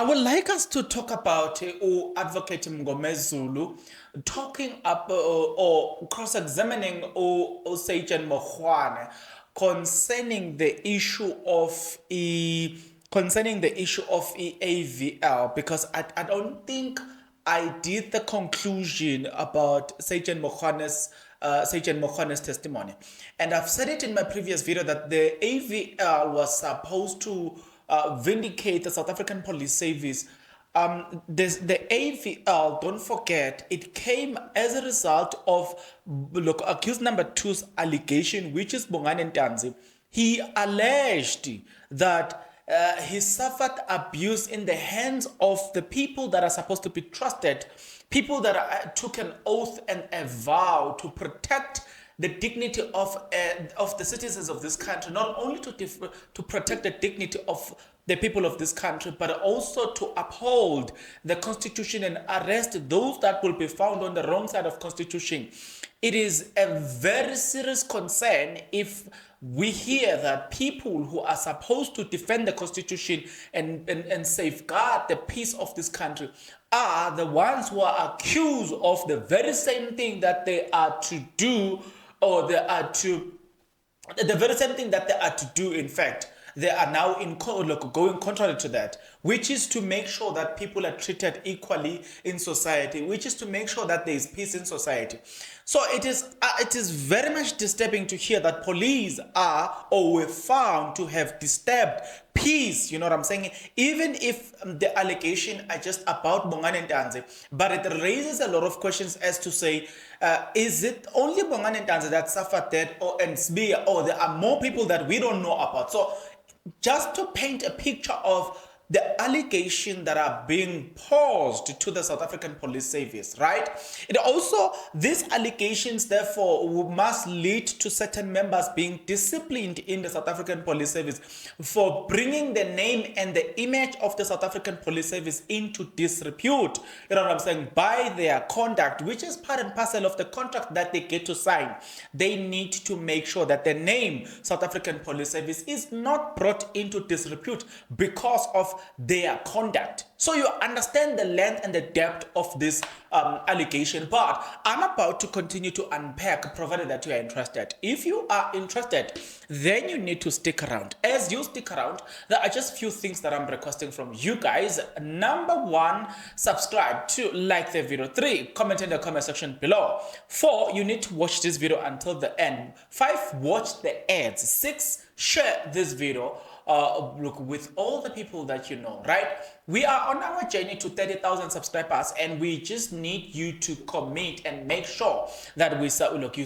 I would like us to talk about Advocate Mngomezulu talking up or cross-examining Seijan Mokhwane concerning the issue of AVL, because I don't think I did the conclusion about Seijan Mokhwane's testimony, and I've said it in my previous video that the AVL was supposed to vindicate the South African Police Service. The AVL, don't forget, it came as a result of accused number two's allegation, which is Bongani Ntanzi. He alleged that he suffered abuse in the hands of the people that are supposed to be trusted, people that took an oath and a vow to protect the dignity of the citizens of this country, not only to protect the dignity of the people of this country, but also to uphold the constitution and arrest those that will be found on the wrong side of constitution. It is a very serious concern if we hear that people who are supposed to defend the constitution and safeguard the peace of this country are the ones who are accused of the very same thing that they are to do, or the very same thing that they are to do. In fact, they are now going contrary to that, which is to make sure that people are treated equally in society, which is to make sure that there is peace in society. So it is very much disturbing to hear that police are or were found to have disturbed peace. You know what I'm saying? Even if the allegation are just about Bongani Ntanzi, but it raises a lot of questions as to say, is it only Bongani Ntanzi that suffered that, or there are more people that we don't know about? So just to paint a picture of the allegation that are being posed to the South African Police Service, right? It also, these allegations therefore must lead to certain members being disciplined in the South African Police Service for bringing the name and the image of the South African Police Service into disrepute, you know what I'm saying, by their conduct, which is part and parcel of the contract that they get to sign. They need to make sure that the name South African Police Service is not brought into disrepute because of their conduct. So you understand the length and the depth of this allegation, but I'm about to continue to unpack, provided that you are interested. If you are interested, then you need to stick around. As you stick around, there are just few things that I'm requesting from you guys. Number one, subscribe. 2, like the video. 3, comment in the comment section below. 4, you need to watch this video until the end. 5, watch the ads. 6, share this video with all the people that you know, right? We are on our journey to 30,000 subscribers, and we just need you to commit and make sure that you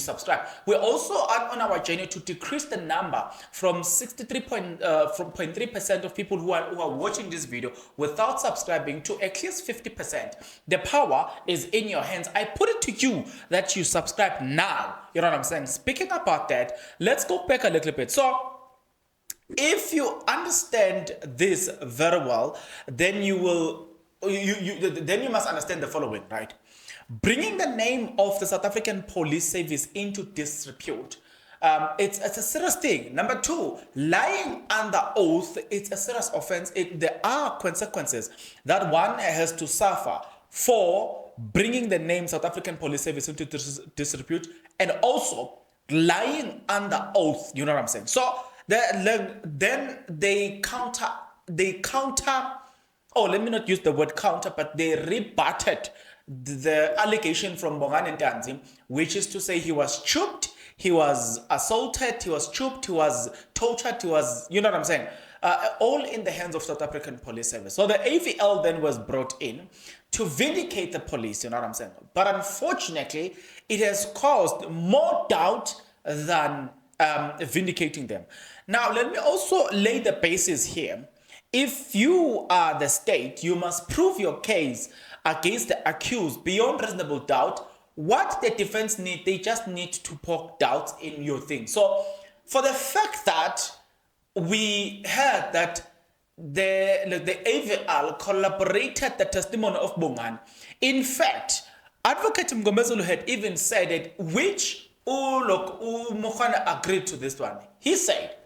subscribe. We're also on our journey to decrease the number from 63.3% of people who are watching this video without subscribing to at least 50%. The power is in your hands. I put it to you that you subscribe now. You know what I'm saying? Speaking about that, let's go back a little bit. So if you understand this very well, then you must understand the following, right? Bringing the name of the South African Police Service into disrepute, it's a serious thing. Number 2, lying under oath, it's a serious offense. There are consequences that one has to suffer for bringing the name South African Police Service into disrepute, and also lying under oath. You know what I'm saying? So then they counter, oh, let me not use the word counter, but they rebutted the allegation from Bongani Ntanzi, which is to say he was choked, he was assaulted, he was choked, he was tortured, he was, you know what I'm saying, all in the hands of South African Police Service. So the AVL then was brought in to vindicate the police, you know what I'm saying. But unfortunately, it has caused more doubt than vindicating them. Now, let me also lay the basis here. If you are the state, you must prove your case against the accused beyond reasonable doubt. What the defense need, they just need to poke doubts in your thing. So, for the fact that we heard that the AVL collaborated the testimony of Bongani, in fact, Advocate Mngomezulu had even said it, which Mokhwane agreed to this one. He said,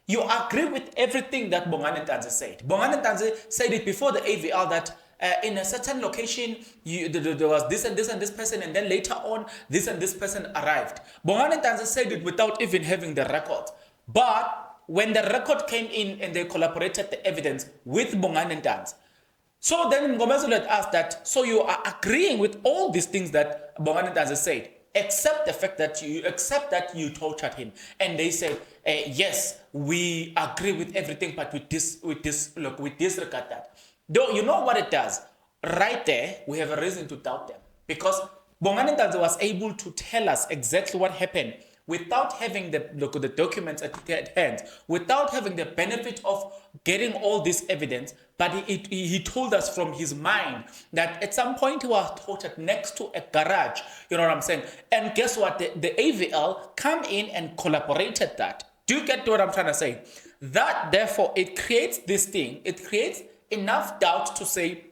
You agree with everything that Bongani Ntanzi said. Bongani Ntanzi said it before the AVL that in a certain location, there was this and this and this person, and then later on, this and this person arrived. Bongani Ntanzi said it without even having the record. But when the record came in and they collaborated the evidence with Bongani Ntanzi, so then Ngomezulu asked that, so you are agreeing with all these things that Bongani Ntanzi said, except the fact that you tortured him. And they said, yes, we agree with everything, but we disregard that. Though you know what it does? Right there, we have a reason to doubt them. Because Bongani Ntanzi was able to tell us exactly what happened without having the documents at hand, without having the benefit of getting all this evidence. But he told us from his mind that at some point he was tortured next to a garage. You know what I'm saying? And guess what? The AVL come in and collaborated that. Do you get what I'm trying to say? That, therefore, it creates this thing. It creates enough doubt to say,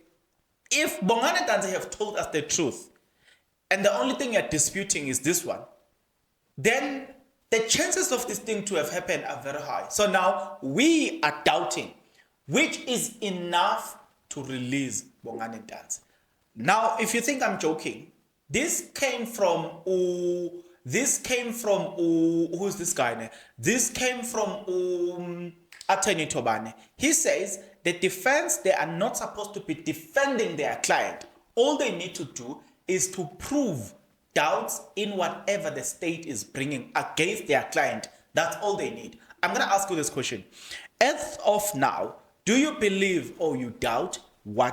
if Bongani Ntanzi have told us the truth, and the only thing you're disputing is this one, then the chances of this thing to have happened are very high. So now we are doubting, which is enough to release Bongani Ntanzi. Now, if you think I'm joking, this came from who's this guy? This came from Attorney Tobane. He says the defense, they are not supposed to be defending their client. All they need to do is to prove doubts in whatever the state is bringing against their client. That's all they need. I'm going to ask you this question. As of now, do you believe or you doubt all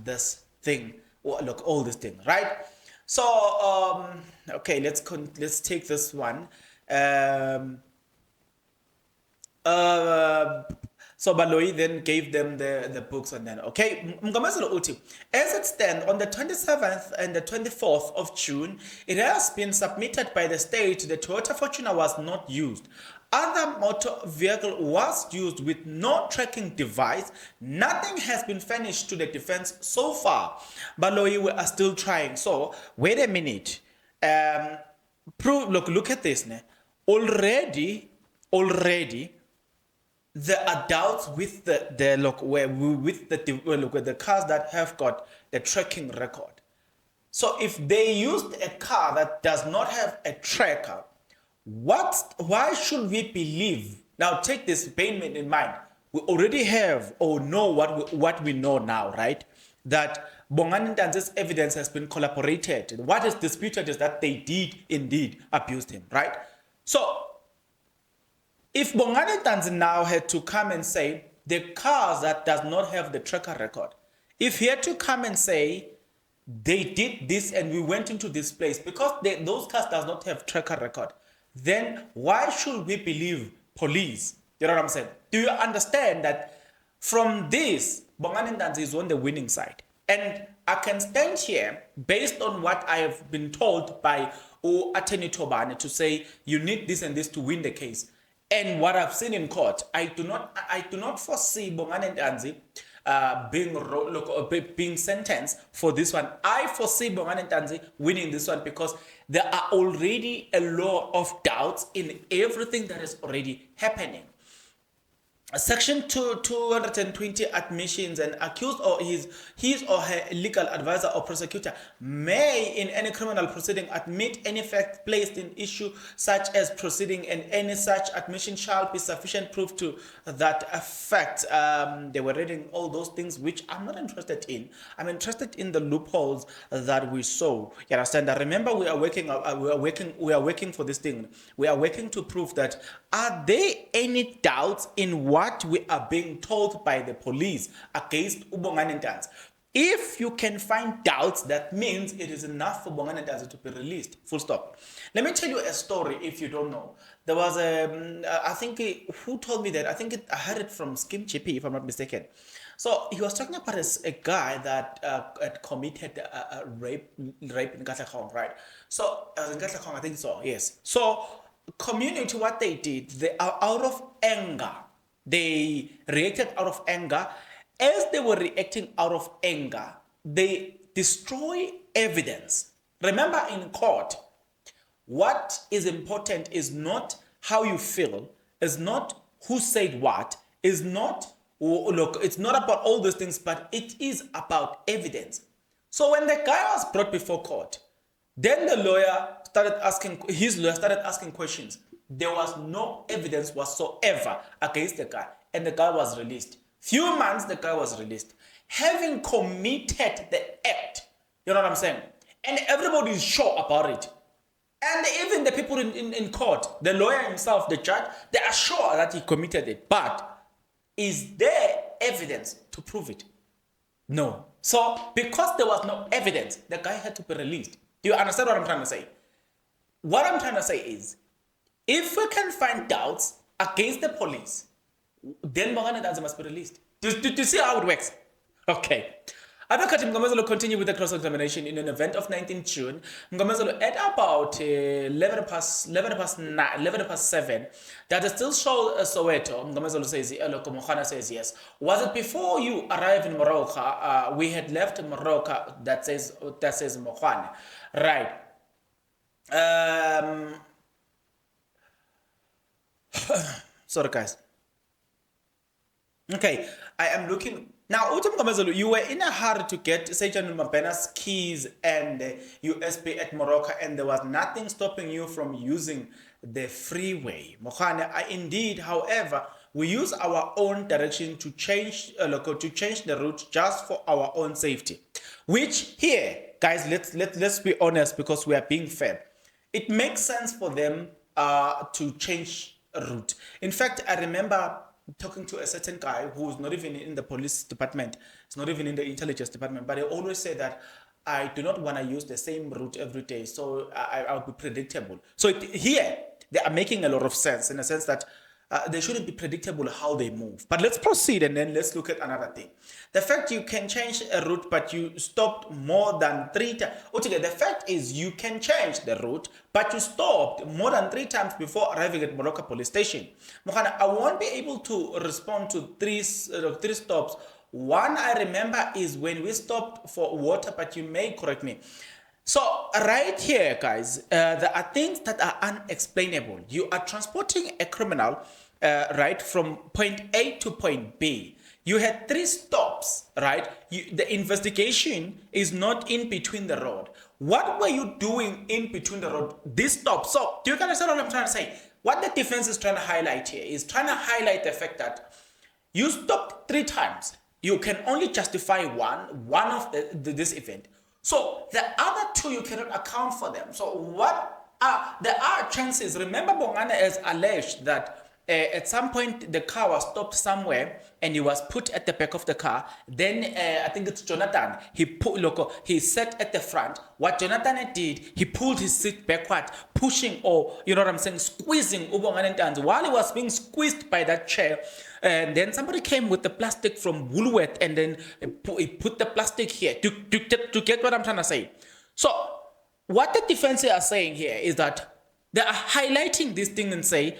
this thing, right? So, okay, let's take this one. So Baloyi then gave them the books and then, okay, as it stands, on the 27th and the 24th of June, it has been submitted by the state the Toyota Fortuner was not used. Other motor vehicle was used with no tracking device. Nothing has been furnished to the defense so far. Baloyi, we are still trying. So, wait a minute. Look at this. Already, there are doubts with with the cars that have got the tracking record. So if they used a car that does not have a tracker, why should we believe? Now take this payment in mind. We already have or know what we know now, right? That Bongani Ntanzi's evidence has been collaborated. What is disputed is that they did indeed abuse him, right? So if Bongani Ntanzi now had to come and say the cars that does not have the tracker record, if he had to come and say they did this and we went into this place because those cars does not have tracker record, then why should we believe police? You know what I'm saying? Do you understand that from this, Bongani Ntanzi is on the winning side? And I can stand here based on what I have been told by Attorney Tobane to say you need this and this to win the case. And what I've seen in court, I do not foresee Bongani Ntanzi being sentenced for this one. I foresee Bongani Ntanzi winning this one because there are already a lot of doubts in everything that is already happening. Section 220 admissions, and accused or his or her legal advisor or prosecutor may in any criminal proceeding admit any fact placed in issue such as proceeding, and any such admission shall be sufficient proof to that effect. They were reading all those things which I'm not interested in. I'm interested in the loopholes that we saw. You understand that? Remember, we are working for this thing. We are working to prove that are there any doubts in what we are being told by the police against Bongani Ntanzi. If you can find doubts, that means it is enough for Bongani Ntanzi to be released. Full stop. Let me tell you a story if you don't know. There was I think, who told me that? I think I heard it from Skim Chippy, if I'm not mistaken. So he was talking about a guy that had committed a rape in Katlehong, right? So in Katlehong, I think so, yes. So community, what they did, they are out of anger. They reacted out of anger. As they were reacting out of anger, they destroy evidence. Remember, in court, what is important is not how you feel. is not who said what, is not, look, it's not about all those things, but it is about evidence. So when the guy was brought before court, then the lawyer started asking, his lawyer started asking questions. There was no evidence whatsoever against the guy, and the guy was released. Few months, the guy was released, having committed the act. You know what I'm saying? And everybody is sure about it. And even the people in court, the lawyer himself, the judge, they are sure that he committed it. But is there evidence to prove it? No. So because there was no evidence, the guy had to be released. Do you understand what I'm trying to say? What I'm trying to say is, if we can find doubts against the police, then Mogane Ntanzi must be released. Do you see how it works? Okay. Advocate Mngomezelo continued with the cross-examination in an event of 19 June. Mngomezelo at about 11 past 7, that still show Soweto. Mngomezelo says, Mokhana says yes. Was it before you arrived in Morocco? We had left Morocco, that says Mokhana. Right. Sorry, guys. Okay, I am looking. Now, Utum Kamazulu, you were in a hurry to get Sejan Mabena's keys and USB at Morocco, and there was nothing stopping you from using the freeway. Mokhane, indeed, however, we use our own direction to change the route just for our own safety. Which here, guys, let's be honest, because we are being fair. It makes sense for them to change a route. In fact, I remember talking to a certain guy who's not even in the police department, it's not even in the intelligence department, but he always said that I do not want to use the same route every day, so I'll be predictable. So here, they are making a lot of sense in the sense that they shouldn't be predictable how they move. But let's proceed and then let's look at another thing. The fact you can change a route, but you stopped more than 3 times. Okay, the fact is you can change the route, but you stopped more than 3 times before arriving at Morocco police station. Mokhana, I won't be able to respond to three stops. One I remember is when we stopped for water, but you may correct me. So right here, guys, there are things that are unexplainable. You are transporting a criminal, right, from point A to point B. You had 3 stops, right? The investigation is not in between the road. What were you doing in between the road? This stop. So do you understand what I'm trying to say? What the defense is trying to highlight here is trying to highlight the fact that you stopped 3 times. You can only justify one of this event. So the other 2, you cannot account for them. So there are chances. Remember, Bongane has alleged that at some point the car was stopped somewhere and he was put at the back of the car. Then I think it's Jonathan. He sat at the front. What Jonathan did, he pulled his seat backward, pushing, or you know what I'm saying, squeezing Ubongane Ntanzi while he was being squeezed by that chair. And then somebody came with the plastic from Woolworth and then he put the plastic here to get what I'm trying to say. So what the defense are saying here is that they are highlighting this thing and say,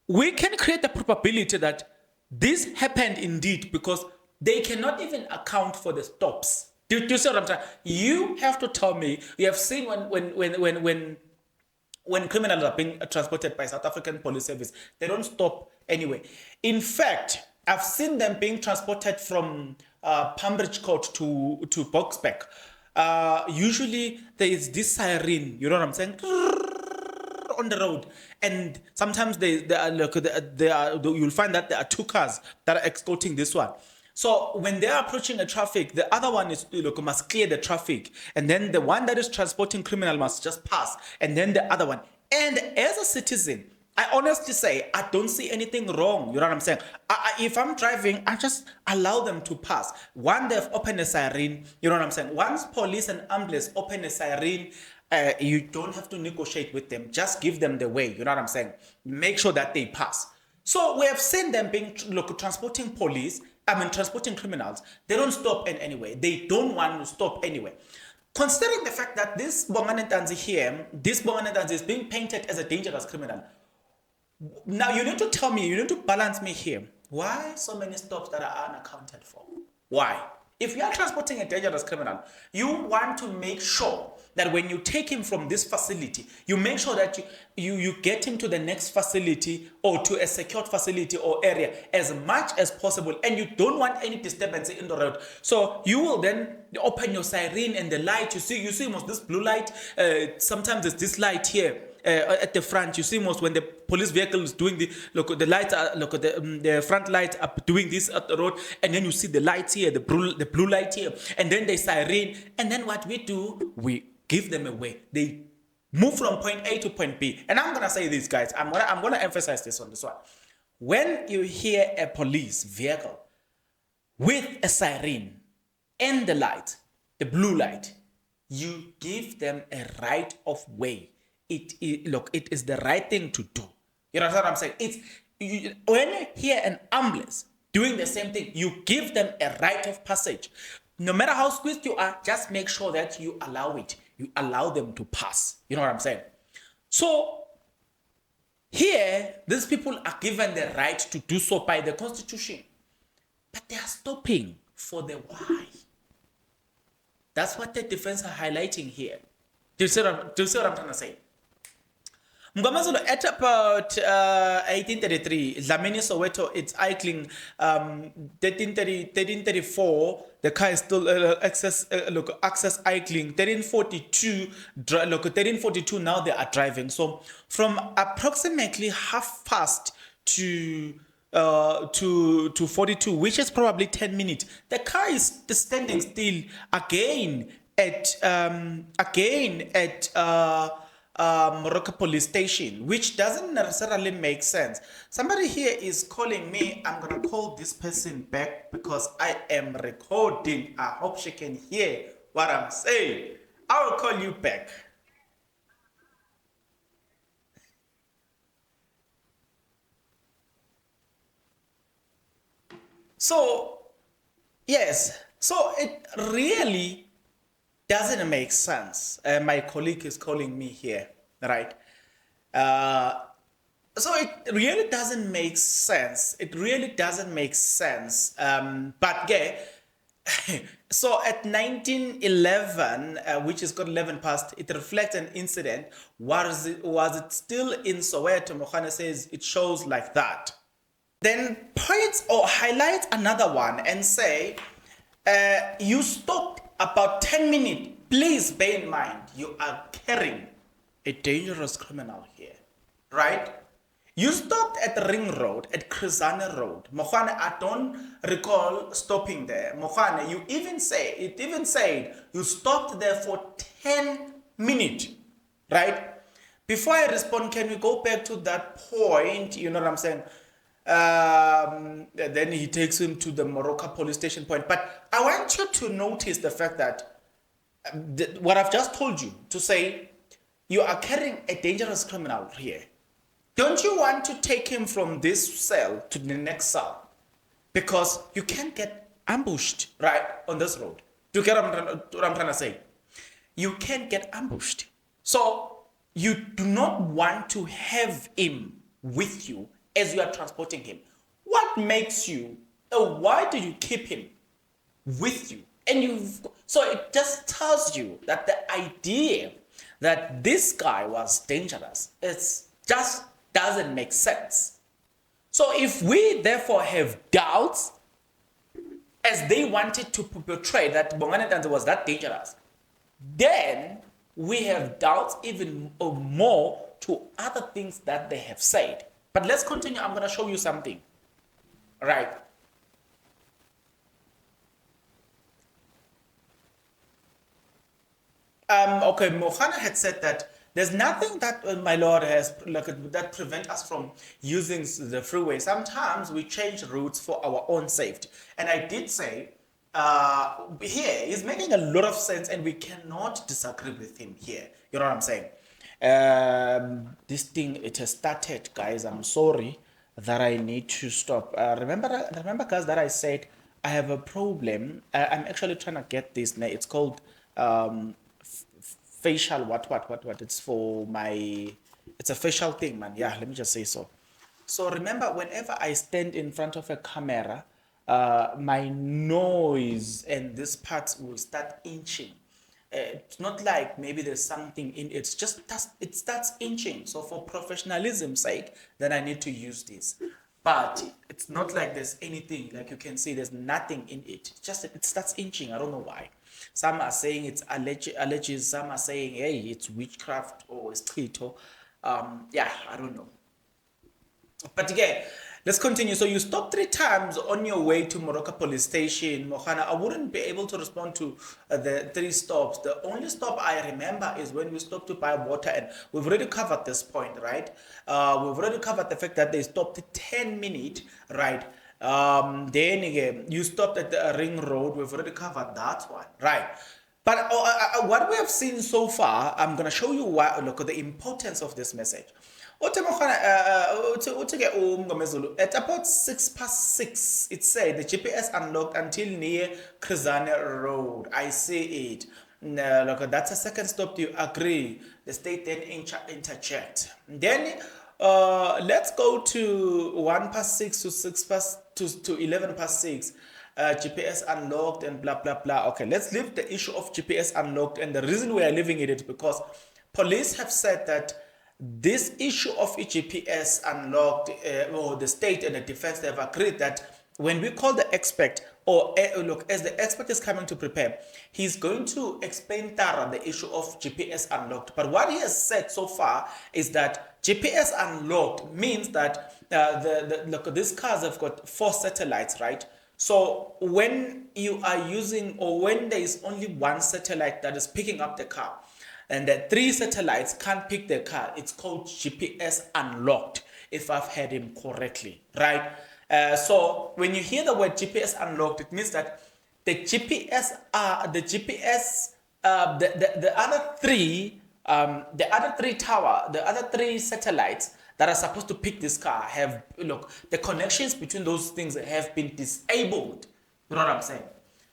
we can create the probability that this happened indeed because they cannot even account for the stops. Do you see what I'm saying? You have to tell me, you have seen when criminals are being transported by South African Police Service, they don't stop anyway. In fact, I've seen them being transported from Pambridge Court to Boxback. Usually there is this siren, you know what I'm saying, on the road, and sometimes you'll find that there are 2 cars that are escorting this one. So when they are approaching a traffic, the other one is must clear the traffic, and then the one that is transporting criminal must just pass, and then the other one. And as a citizen, I honestly say I don't see anything wrong. You know what I'm saying? If I'm driving, I just allow them to pass. One, they've opened a siren. You know what I'm saying? Once police and ambulance open a siren, you don't have to negotiate with them. Just give them the way. You know what I'm saying? Make sure that they pass. So we have seen them being transporting transporting criminals. They don't stop in any way. They don't want to stop anyway. Considering the fact that this Bongane Ntanzi here, this Bongane Ntanzi is being painted as a dangerous criminal. Now you need to tell me, you need to balance me here. Why so many stops that are unaccounted for? Why? If you are transporting a dangerous criminal, you want to make sure that when you take him from this facility, you make sure that you get him to the next facility or to a secured facility or area as much as possible, and you don't want any disturbance in the road. So you will then open your siren and the light. You see most this blue light. Sometimes there's this light here. At the front, you see most when the police vehicle is doing the lights are the front lights are doing this at the road, and then you see the lights here, the blue light here, and then they siren, and then what we do, we give them away. They move from point A to point B. And I'm gonna say this, guys. I'm gonna emphasize this on this one. When you hear a police vehicle with a siren and the light, the blue light, you give them a right of way. It is the right thing to do. You know what I'm saying? When you hear an ambulance doing the same thing, you give them a right of passage. No matter how squeezed you are, just make sure that you allow it. You allow them to pass. You know what I'm saying? So here, these people are given the right to do so by the Constitution. But they are stopping for the why. That's what the defense are highlighting here. Do you see what I'm trying to say? Mgwamazulu, at about 1833, Dlamini Soweto, it's idling 1334, the car is still access idling. 1342, now they are driving. So from approximately past to 42, which is probably 10 minutes, the car is standing still again at Morocco police station, which doesn't necessarily make sense. Somebody here is calling me. I'm gonna call this person back because I am recording. I hope she can hear what I'm saying. I will call you back. So yes, so it really doesn't make sense. My colleague is calling me here, right? So it really doesn't make sense. It really doesn't make sense. But yeah, so at 1911, which is got 11 past, it reflects an incident. Was it still in Soweto? Mokhane says it shows like that. Then points or highlight another one and say, you stopped about 10 minutes. Please bear in mind, you are carrying a dangerous criminal here, right? You stopped at the Ring Road, at Krizane Road. Mokhane, I don't recall stopping there. Mokhane, it even said you stopped there for 10 minutes, right? Before I respond, can we go back to that point? You know what I'm saying? Then he takes him to the Morocco police station point. But I want you to notice the fact that what I've just told you, to say you are carrying a dangerous criminal here. Don't you want to take him from this cell to the next cell? Because you can't get ambushed right on this road. Do you get what I'm trying to say? You can't get ambushed. So you do not want to have him with you as you are transporting him. What makes you, why do you keep him with you? So it just tells you that the idea that this guy was dangerous, it just doesn't make sense. So if we therefore have doubts, as they wanted to portray that Bongani Tanzi was that dangerous, then we have doubts even more to other things that they have said. But let's continue. I'm going to show you something. All right. Okay, Mohana had said that there's nothing that my Lord has that prevent us from using the freeway. Sometimes we change routes for our own safety. And I did say here he's making a lot of sense, and we cannot disagree with him here. You know what I'm saying? This thing, it has started, guys. I'm sorry that I need to stop. Remember, guys, that I said I have a problem. I'm actually trying to get this. It's called facial what. It's for my. It's a facial thing, man. Yeah, let me just say so. So remember, whenever I stand in front of a camera, my nose and this part will start inching. It's not like maybe there's something in it. It's just it starts inching. So for professionalism's sake, then I need to use this. But it's not like there's anything, like you can see, there's nothing in it. It's just it starts inching. I don't know why. Some are saying it's allergies. Some are saying, hey, it's witchcraft or it's keto. Yeah, I don't know. But again, let's continue. So you stopped 3 times on your way to Morocco police station. Mohana, I wouldn't be able to respond to the 3 stops. The only stop I remember is when we stopped to buy water, and we've already covered this point, right? We've already covered the fact that they stopped 10 minutes, right? Then again, you stopped at the ring road. We've already covered that one, right? But what we have seen so far, I'm going to show you why, look at the importance of this message. At about 6 past 6, it said the GPS unlocked until near Krizane Road. I see it. No, look, that's a second stop. Do you agree? The state then interject. Then let's go to 1 past 6 to 6 past to 11 past 6. GPS unlocked and blah blah blah. Okay, let's leave the issue of GPS unlocked, and the reason we are leaving it is because police have said that this issue of GPS unlocked, or the state and the defense, they have agreed that when we call the expert, or look, as the expert is coming to prepare, he's going to explain thorough the issue of GPS unlocked. But what he has said so far is that GPS unlocked means that look, these cars have got 4 satellites, right? So when you are using, or when there is only 1 satellite that is picking up the car, and the 3 satellites can't pick the car, it's called GPS unlocked, if I've heard him correctly, right? So when you hear the word GPS unlocked, it means that the GPS the other 3 satellites that are supposed to pick this car have, look, the connections between those things have been disabled. You know what I'm saying?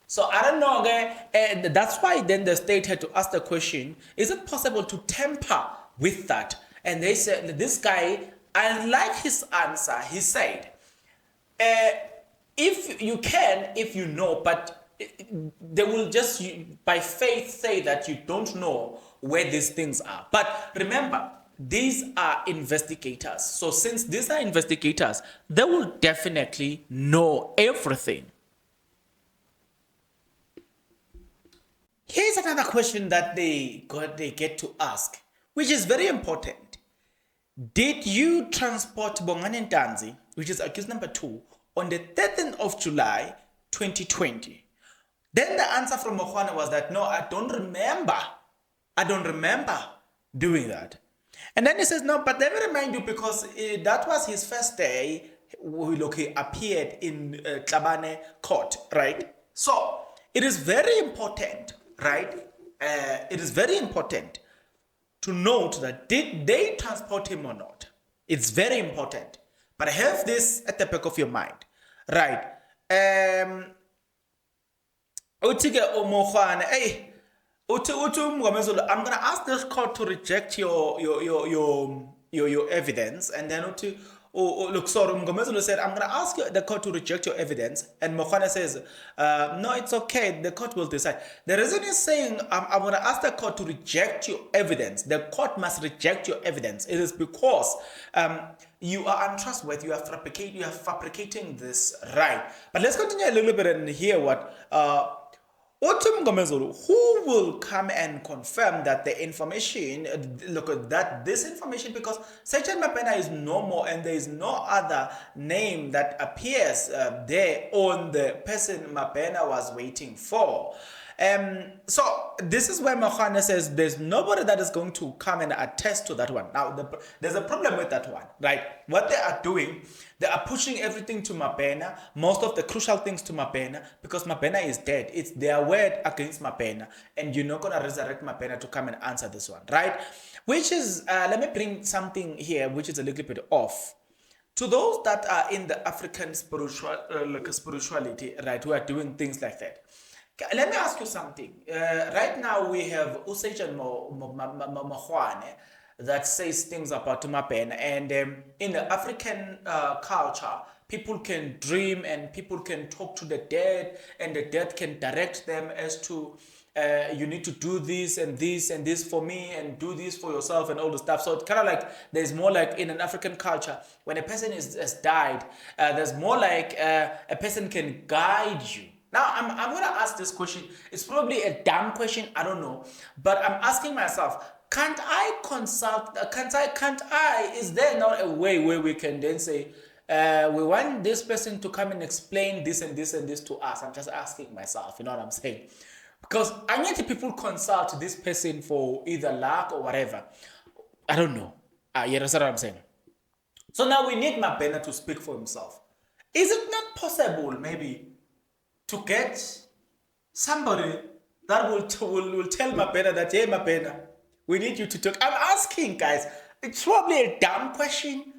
So I don't know, okay? And that's why then the state had to ask the question, is it possible to tamper with that? And they said, this guy, I like his answer. He said, if you can, if you know, but they will just by faith say that you don't know where these things are. But remember, these are investigators. So since these are investigators, they will definitely know everything. Here's another question that they get to ask, which is very important. Did you transport Bongani Ntanzi, which is accused number 2, on the 13th of July, 2020? Then the answer from Mokhwana was that, no, I don't remember. I don't remember doing that. And then he says, no, but let me remind you, because that was his first day, look, he appeared in Tlabane court, right? So it is very important, right? It is very important to note that did they transport him or not? It's very important. But have this at the back of your mind, right? I'm gonna ask this court to reject your evidence, and then look, sorry, Mgomezulu said, I'm gonna ask the court to reject your evidence, and Mokhwana says, no, it's okay, the court will decide. The reason he's saying, I'm gonna ask the court to reject your evidence, the court must reject your evidence, it is because you are untrustworthy, you are fabricating this, right? But let's continue a little bit and hear what who will come and confirm that the information, look at that, this information, because Sergeant Mapena is no more, and there is no other name that appears there on the person Mapena was waiting for. So this is where Mokhwana says there's nobody that is going to come and attest to that one. Now, there's a problem with that one, right? What they are doing, they are pushing everything to Mapena, most of the crucial things to Mapena, because Mapena is dead. It's their word against Mapena, and you're not going to resurrect Mapena to come and answer this one, right? Which is, let me bring something here which is a little bit off. To those that are in the African spirituality, right, who are doing things like that, let me ask you something. Right now we have Usage and Mokhwane that says things about Mapena, and in the African culture, people can dream and people can talk to the dead, and the dead can direct them as to you need to do this and this and this for me, and do this for yourself and all the stuff. So it's kind of like there's more like in an African culture, when a person has died, there's more like a person can guide you. Now I'm gonna ask this question. It's probably a dumb question, I don't know, but I'm asking myself, can't I consult? Can't I? Is there not a way where we can then say, we want this person to come and explain this and this and this to us? I'm just asking myself. You know what I'm saying? Because I need people consult this person for either luck or whatever. I don't know. You understand what I'm saying? So now we need Mabena to speak for himself. Is it not possible, maybe, to get somebody that will tell Mabena that, hey, Mabena, we need you to talk? I'm asking, guys. It's probably a dumb question.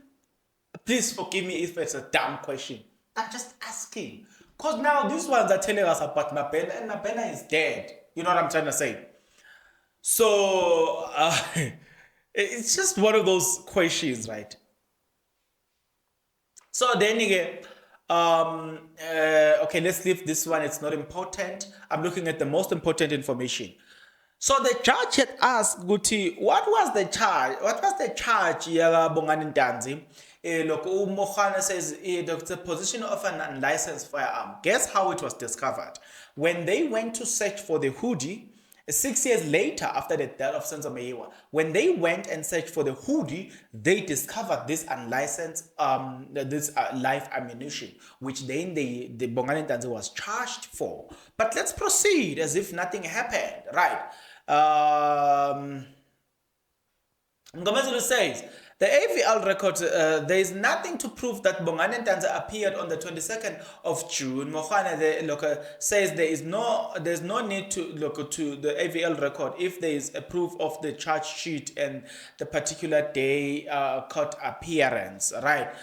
Please forgive me if it's a dumb question. I'm just asking. Because now these ones are telling us about Mabena, and Mabena is dead. You know what I'm trying to say? So, it's just one of those questions, right? So then again, okay, let's leave this one. It's not important. I'm looking at the most important information. So the judge had asked Guti, what was the charge? What was the charge? Yaga Bongani Danzi. Look, Mohana says the position of an unlicensed firearm. Guess how it was discovered? When they went to search for the hoodie, 6 years later, after the death of Senzo Meyiwa, when they went and searched for the hoodie, they discovered this unlicensed, live ammunition, which then the Bongani Danzi was charged for. But let's proceed as if nothing happened, right? Ngomezulu says, the AVL record, there is nothing to prove that Bongani Ntanzi appeared on the 22nd of June. Mohane says there's no need to look to the AVL record if there is a proof of the charge sheet and the particular day court appearance, right?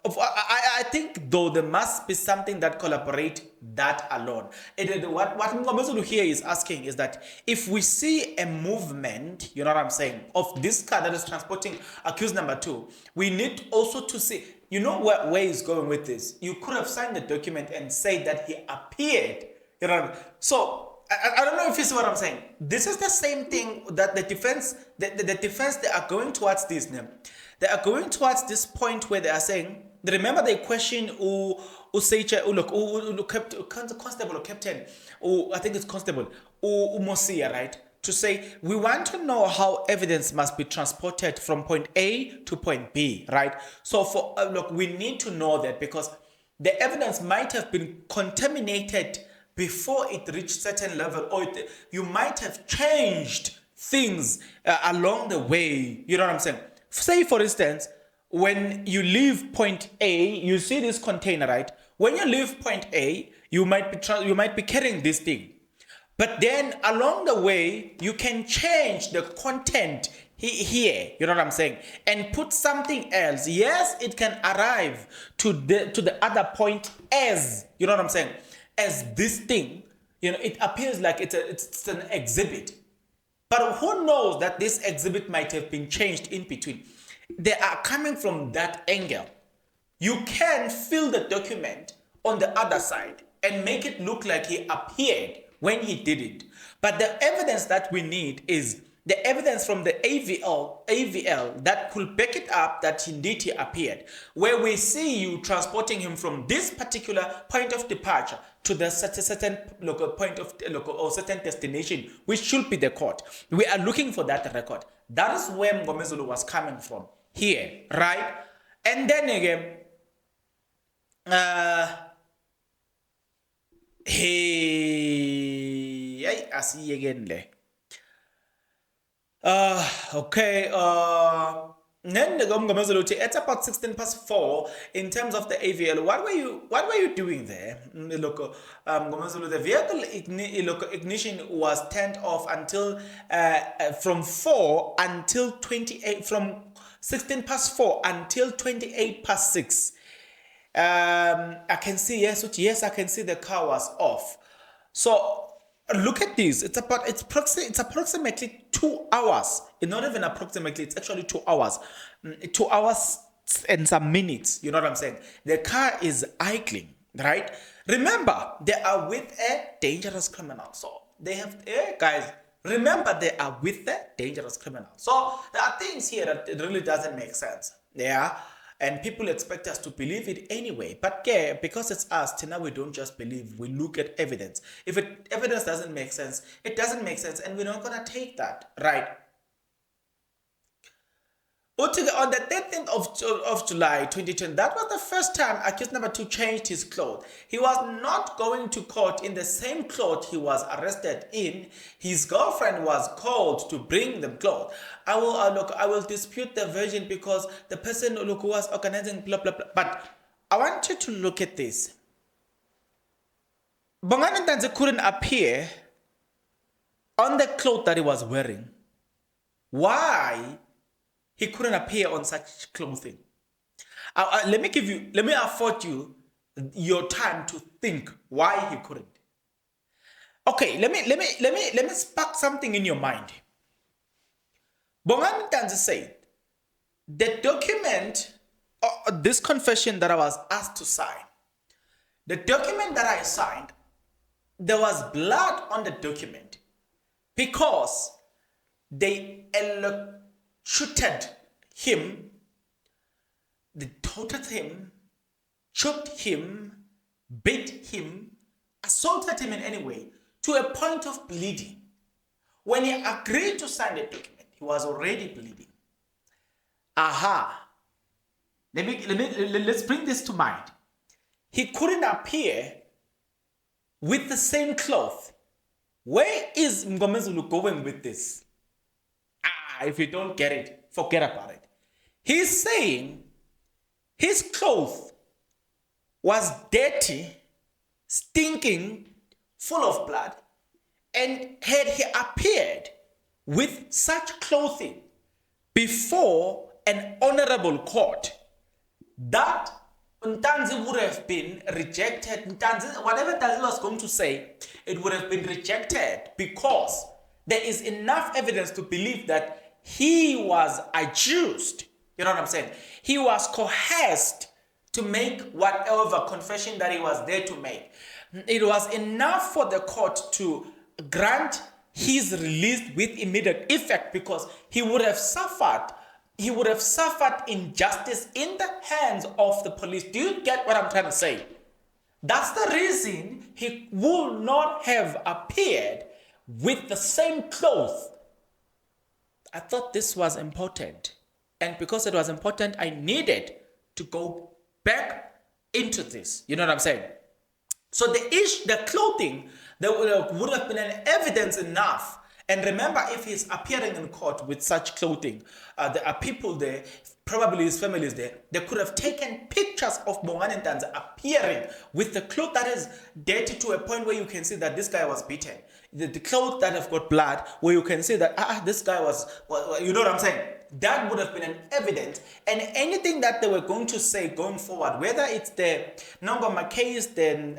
I think though there must be something that collaborate that alone. What Ngomezulu here is asking is that if we see a movement, you know what I'm saying, of this car that is transporting accused number 2, we need also to see, you know where he's going with this. You could have signed the document and said that he appeared. You know, so I don't know if you see what I'm saying. This is the same thing that the defense, the defense, they are going towards this now. They are going towards this point where they are saying, remember they question constable or captain, I think it's constable, Mosia, right? To say, we want to know how evidence must be transported from point A to point B, right? So for look, we need to know that because the evidence might have been contaminated before it reached certain level, or you might have changed things along the way. You know what I'm saying? Say, for instance, when you leave point A, you see this container, right? When you leave point A, you might be carrying this thing, but then along the way, you can change the content here. You know what I'm saying? And put something else. Yes, it can arrive to the other point as, you know what I'm saying, as this thing. You know, it appears like it's an exhibit, but who knows that this exhibit might have been changed in between. They are coming from that angle. You can fill the document on the other side and make it look like he appeared when he didn't. But the evidence that we need is the evidence from the AVL that could back it up that indeed he appeared. Where we see you transporting him from this particular point of departure to the certain local point of or certain destination, which should be the court. We are looking for that record. That is where Ngomezulu was coming from here, right? And then again, hey, I see again there. Okay. Then it's about 4 in terms of the AVL. What were you doing there? Look, the vehicle ignition was turned off until from 4 until 28, from 4 until 6. I can see, yes, I can see the car was off. So look at this. It's approximately 2 hours. It's not even approximately. It's actually 2 hours. 2 hours and some minutes. You know what I'm saying? The car is idling, right? Remember, they are with a dangerous criminal. So they have, guys, remember they are with a dangerous criminal. So there are things here that it really doesn't make sense. Yeah. And people expect us to believe it anyway. But yeah, because it's us, now we don't just believe, we look at evidence. If evidence doesn't make sense, it doesn't make sense, and we're not gonna take that, right? On the 13th of July 2020, that was the first time accused number 2 changed his clothes. He was not going to court in the same clothes he was arrested in. His girlfriend was called to bring them clothes. I will dispute the version because the person who was organizing blah blah blah. But I want you to look at this. Bongani Ntanzi couldn't appear on the clothes that he was wearing. Why? He couldn't appear on such clothing. Let me afford you your time to think why he couldn't. Okay, let me spark something in your mind. Bongani Ntanzi said the document, this confession that I was asked to sign, the document that I signed, there was blood on the document because they electrocuted him, they tortured him, choked him, beat him, assaulted him in any way to a point of bleeding. When he agreed to sign the document, he was already bleeding. Let's bring this to mind. He couldn't appear with the same cloth. Where is Mngomezulu going with this? If you don't get it, forget about it. He's saying his clothes was dirty, stinking, full of blood, and had he appeared with such clothing before an honorable court, that Ntanzi would have been rejected. Whatever Ntanzi was going to say, it would have been rejected because there is enough evidence to believe that he was accused. You know what I'm saying? He was coerced to make whatever confession that he was there to make. It was enough for the court to grant his release with immediate effect because he would have suffered injustice in the hands of the police. Do you get what I'm trying to say? That's the reason he would not have appeared with the same clothes. I thought this was important. And because it was important, I needed to go back into this. You know what I'm saying? So the clothing, there would have been an evidence enough. And remember, if he's appearing in court with such clothing, there are people there, probably his family is there, they could have taken pictures of Bongani Ntanzi appearing with the cloth that is dirty to a point where you can see that this guy was beaten. The clothes that have got blood, where you can see that this guy was, you know what I'm saying? That would have been an evidence, and anything that they were going to say going forward, whether it's the Nongoma case, the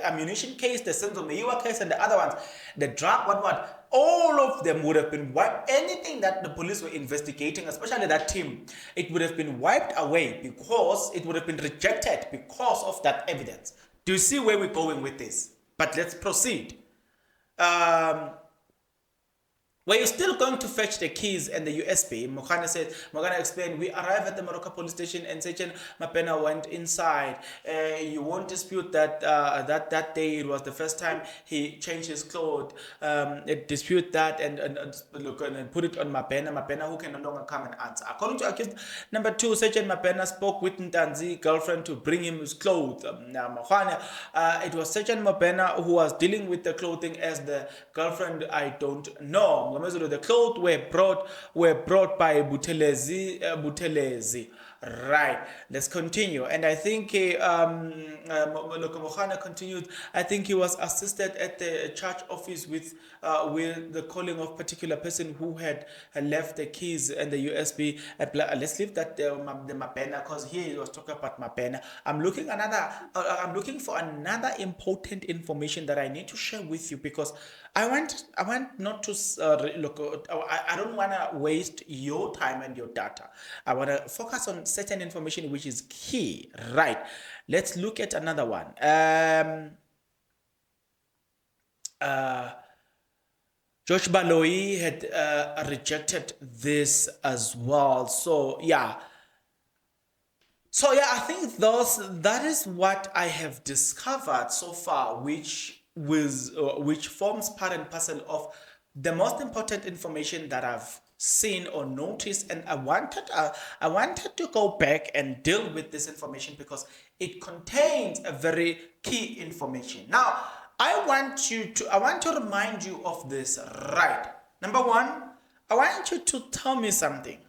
ammunition case, the Senzo Meyiwa case, and the other ones, the drug, all of them would have been wiped. Anything that the police were investigating, especially that team, it would have been wiped away because it would have been rejected because of that evidence. Do you see where we're going with this? But let's proceed. Were you still going to fetch the keys and the USB? Mogana explained, we arrived at the Morocco police station and Sergeant Mapena went inside. You won't dispute that that day it was the first time he changed his clothes. Dispute that and put it on Mapena who can no longer come and answer. According to accused number 2, Sergeant Mapena spoke with Ntanzi's girlfriend to bring him his clothes. It was Sergeant Mapena who was dealing with the clothing as the girlfriend. I don't know. The clothes were brought by Buthelezi. Right, let's continue. And I think Mohana continued. I think he was assisted at the church office with the calling of particular person who had left the keys and the USB. Let's leave that the Mapena, because here he was talking about Mapena. I'm looking for another important information that I need to share with you, because I want not to I don't want to waste your time and your data. I want to focus on certain information which is key. Right. Let's look at another one. George Baloyi had rejected this as well. So yeah. So yeah, I think that is what I have discovered so far, which forms part and parcel of the most important information that I've seen or noticed, and I wanted to go back and deal with this information because it contains a very key information. Now, I want to remind you of this, right? Number one, I want you to tell me something.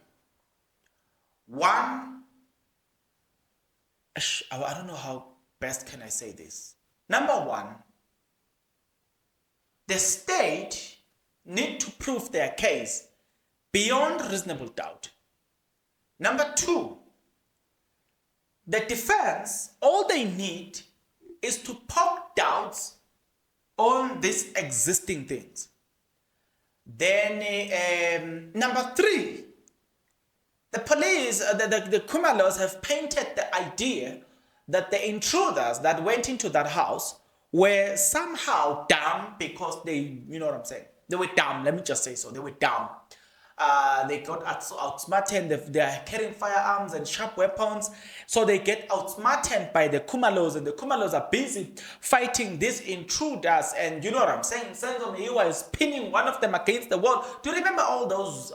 I don't know how best can I say this. Number one, the state need to prove their case beyond reasonable doubt. Number two, the defense, all they need is to poke doubts on these existing things. Then number three, the police, the Kumalos have painted the idea that the intruders that went into that house were somehow dumb because they, you know what I'm saying? They were dumb, let me just say so, they were dumb. They got outsmarted, they are carrying firearms and sharp weapons, so they get outsmarted by the Kumalos, and the Kumalos are busy fighting these intruders, and you know what I'm saying? Senzo Meyiwa is pinning one of them against the wall. Do you remember all those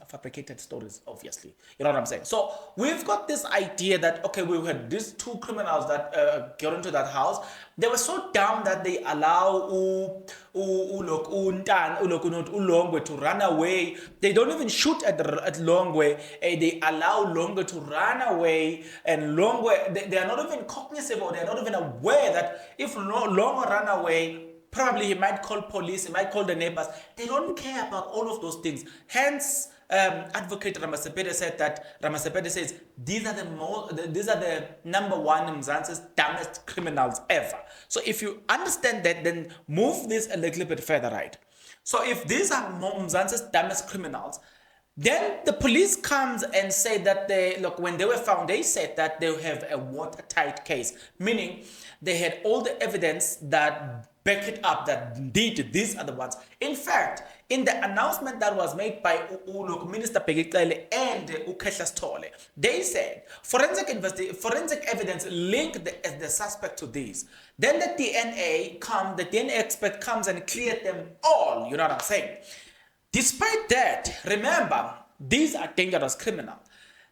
fabricated stories, obviously? You know what I'm saying? So we've got this idea that, okay, we had these two criminals that got into that house. They were so dumb that they allow Ulongwe to run away. They don't even shoot at Longwe. They allow Longwe to run away, and Longwe, they are not even cognizant, or they are not even aware that if Longwe ran away, probably he might call police, he might call the neighbors. They don't care about all of those things. Hence, Advocate Ramasepede says these are the number one Mzansi's dumbest criminals ever. So if you understand that, then move this a little bit further, right? So if these are Mzansi's dumbest criminals, then the police comes and say that when they were found, they said that they have a watertight case, meaning they had all the evidence that back it up that indeed these are the ones. In fact, in the announcement that was made by Minister Pegekele and Ukehla Stole, they said forensic evidence linked the suspect to these. Then the DNA expert comes and cleared them all. You know what I'm saying? Despite that, remember, these are dangerous criminals.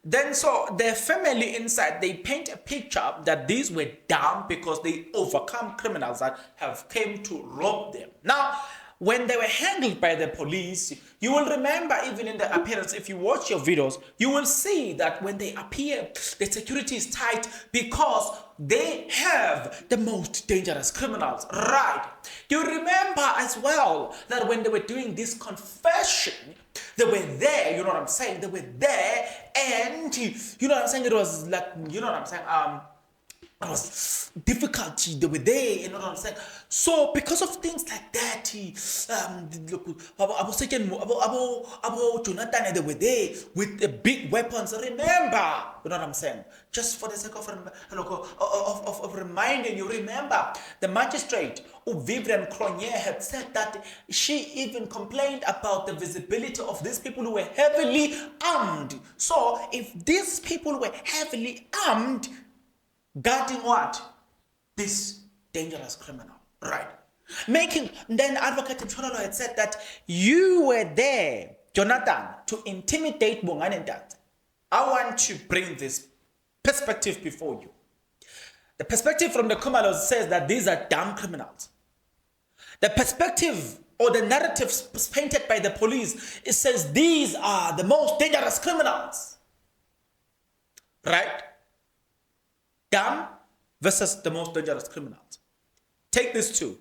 Then so their family inside, they paint a picture that these were dumb because they overcome criminals that have came to rob them. Now, when they were handled by the police, you will remember even in the appearance, if you watch your videos, you will see that when they appear, the security is tight because they have the most dangerous criminals, right? You remember as well that when they were doing this confession, they were there, you know what I'm saying? They were there, and you know what I'm saying? It was like, you know what I'm saying? It was difficulty. They were there, you know what I'm saying? So because of things like that, Jonathan, they were there with the big weapons. Remember, you know what I'm saying? Just for the sake of reminding you, remember the magistrate, Vivian Cronje, had said that she even complained about the visibility of these people who were heavily armed. So if these people were heavily armed, guarding what? This dangerous criminal, right? Then Advocate Mshololo had said that you were there, Jonathan, to intimidate Bongani Ntate. I want to bring this perspective before you. The perspective from the Kumalos says that these are dumb criminals. The perspective or the narrative painted by the police, it says these are the most dangerous criminals, right? Dumb versus the most dangerous criminals. Take these two.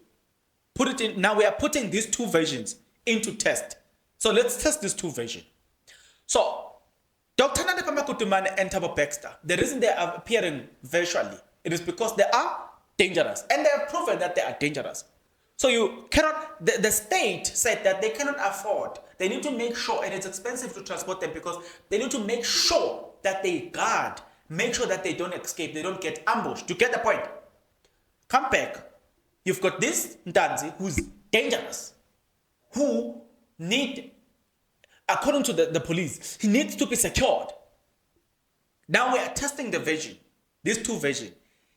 Put it in. Now we are putting these two versions into test. So let's test these two versions. So, Dr. Nandipama Kutumane and Thabo Baxter, the reason they are appearing virtually, it is because they are dangerous. And they have proven that they are dangerous. So you cannot, the state said that they cannot afford. They need to make sure, and it's expensive to transport them because they need to make sure that they guard, make sure that they don't escape, they don't get ambushed. You get the point? Come back. You've got this Ntanzi who's dangerous, who need, according to the police, he needs to be secured. Now we are testing the version, these two versions.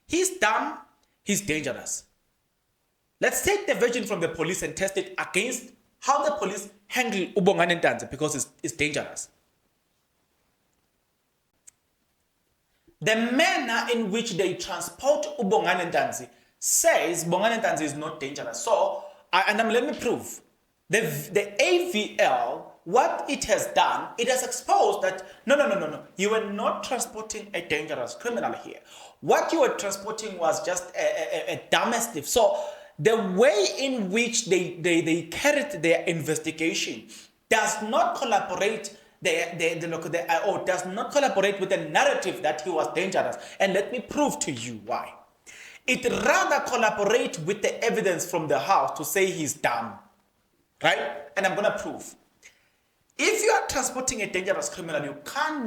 He's dumb, he's dangerous. Let's take the version from the police and test it against how the police handle Ubongani Ntanzi, because it's dangerous. The manner in which they transport Ubongani Ntanzi says Bongani Ntanzi is not dangerous. So, let me prove. The AVL, what it has done, it has exposed that, no. You were not transporting a dangerous criminal here. What you were transporting was just a domestic. So, the way in which they carried their investigation does not collaborate does not collaborate with the narrative that he was dangerous. And let me prove to you why. It rather collaborates with the evidence from the house to say he's dumb. Right? And I'm going to prove. If you are transporting a dangerous criminal, you can't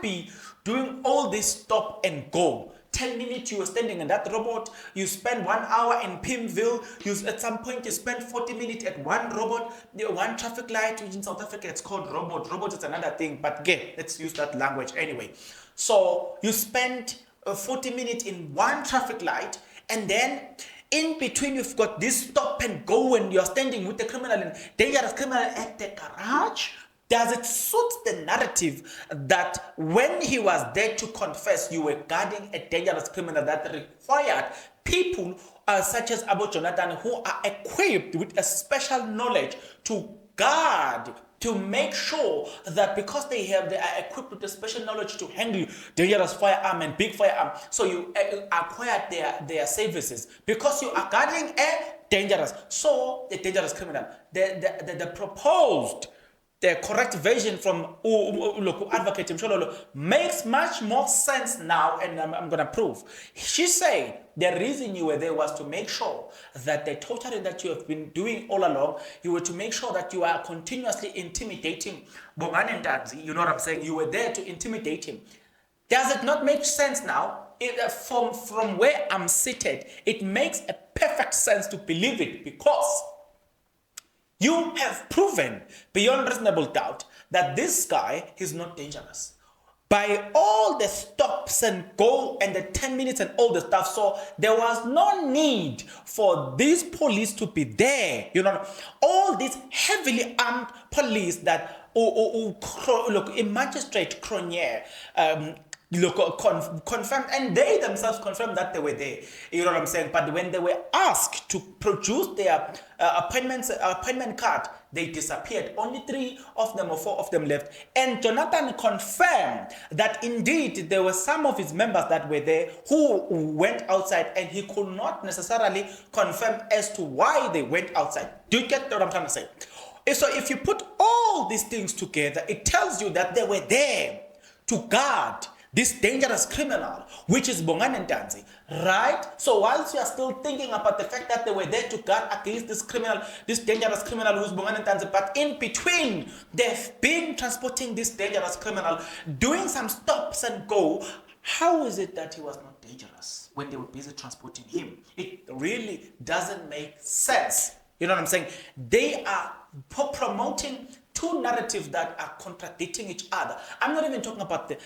be doing all this stop and go. 10 minutes you were standing in that robot, you spend 1 hour in Pimville, at some point you spend 40 minutes at one robot, one traffic light, which in South Africa it's called robot. Robot is another thing, but again, let's use that language anyway. So you spend 40 minutes in one traffic light, and then in between you've got this stop and go when you're standing with the criminal and dangerous criminal at the garage. Does it suit the narrative that when he was there to confess, you were guarding a dangerous criminal that required people such as Abu Jonathan, who are equipped with a special knowledge to guard, to make sure that because they are equipped with a special knowledge to handle dangerous firearm and big firearm, so you acquired their services because you are guarding a dangerous criminal. The proposed, the correct version from Advocate Mshololo makes much more sense now, and I'm going to prove. She said the reason you were there was to make sure that the torturing that you have been doing all along, you were to make sure that you are continuously intimidating Bongani Ntanzi. You know what I'm saying? You were there to intimidate him. Does it not make sense now? From where I'm seated, it makes a perfect sense to believe it, because you have proven beyond reasonable doubt that this guy is not dangerous. By all the stops and go and the 10 minutes and all the stuff, so there was no need for these police to be there. You know, all these heavily armed police that, look, a magistrate Cronier, confirmed, and they themselves confirmed that they were there. You know what I'm saying? But when they were asked to produce their appointment card, they disappeared. Only 3 of them or 4 of them left. And Jonathan confirmed that indeed there were some of his members that were there who went outside, and he could not necessarily confirm as to why they went outside. Do you get what I'm trying to say? So if you put all these things together, it tells you that they were there to guard this dangerous criminal, which is Bongani Ntanzi, right? So whilst you are still thinking about the fact that they were there to guard against this criminal, this dangerous criminal who's Bongani Ntanzi, but in between they've been transporting this dangerous criminal, doing some stops and go, how is it that he was not dangerous when they were busy transporting him? It really doesn't make sense. You know what I'm saying? They are promoting 2 narratives that are contradicting each other. I'm not even talking about the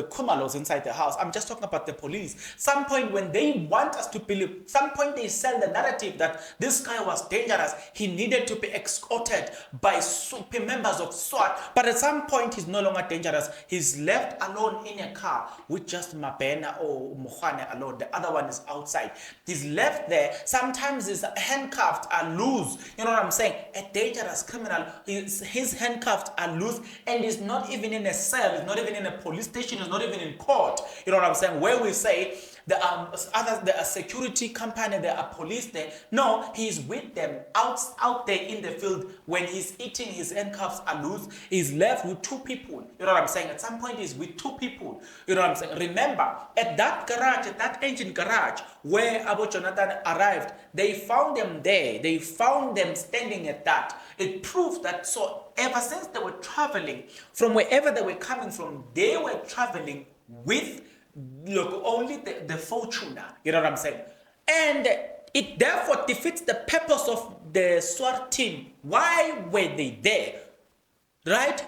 Kumalos inside the house. I'm just talking about the police. Some point when they want us to believe, some point they sell the narrative that this guy was dangerous. He needed to be escorted by super members of SWAT. But at some point he's no longer dangerous. He's left alone in a car with just Mabena or Mukhane alone. The other one is outside. He's left there. Sometimes his handcuffs are loose. You know what I'm saying? A dangerous criminal, his handcuffs are loose, and he's not even in a cell, he's not even in a police station, he's not even in court. You know what I'm saying? Where we say there are others, there are security company, there are police there. No, he's with them out there in the field. When he's eating, his handcuffs are loose. He's left with two people. You know what I'm saying? At some point, he's with two people. You know what I'm saying? Remember, at that garage, at that engine garage where Abu Jonathan arrived, they found them there. They found them standing at that. It proves that so ever since they were traveling from wherever they were coming from, they were traveling with only the Fortuner. You know what I'm saying? And it therefore defeats the purpose of the SWAT team. Why were they there? Right?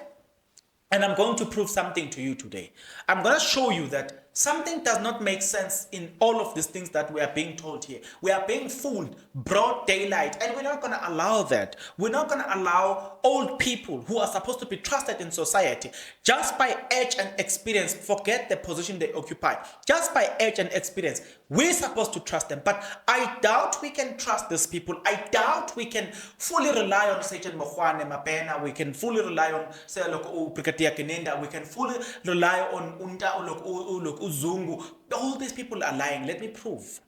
And I'm going to prove something to you today. I'm going to show you that something does not make sense in all of these things that we are being told here. We are being fooled, broad daylight, and we're not going to allow that. We're not going to allow old people who are supposed to be trusted in society, just by age and experience, forget the position they occupy. Just by age and experience, we're supposed to trust them. But I doubt we can trust these people. I doubt we can fully rely on Sergeant Mokhwane Mapena. We can fully rely on Brigadier Kenenda. We can fully rely on Unta Uzungu. All these people are lying. Let me prove.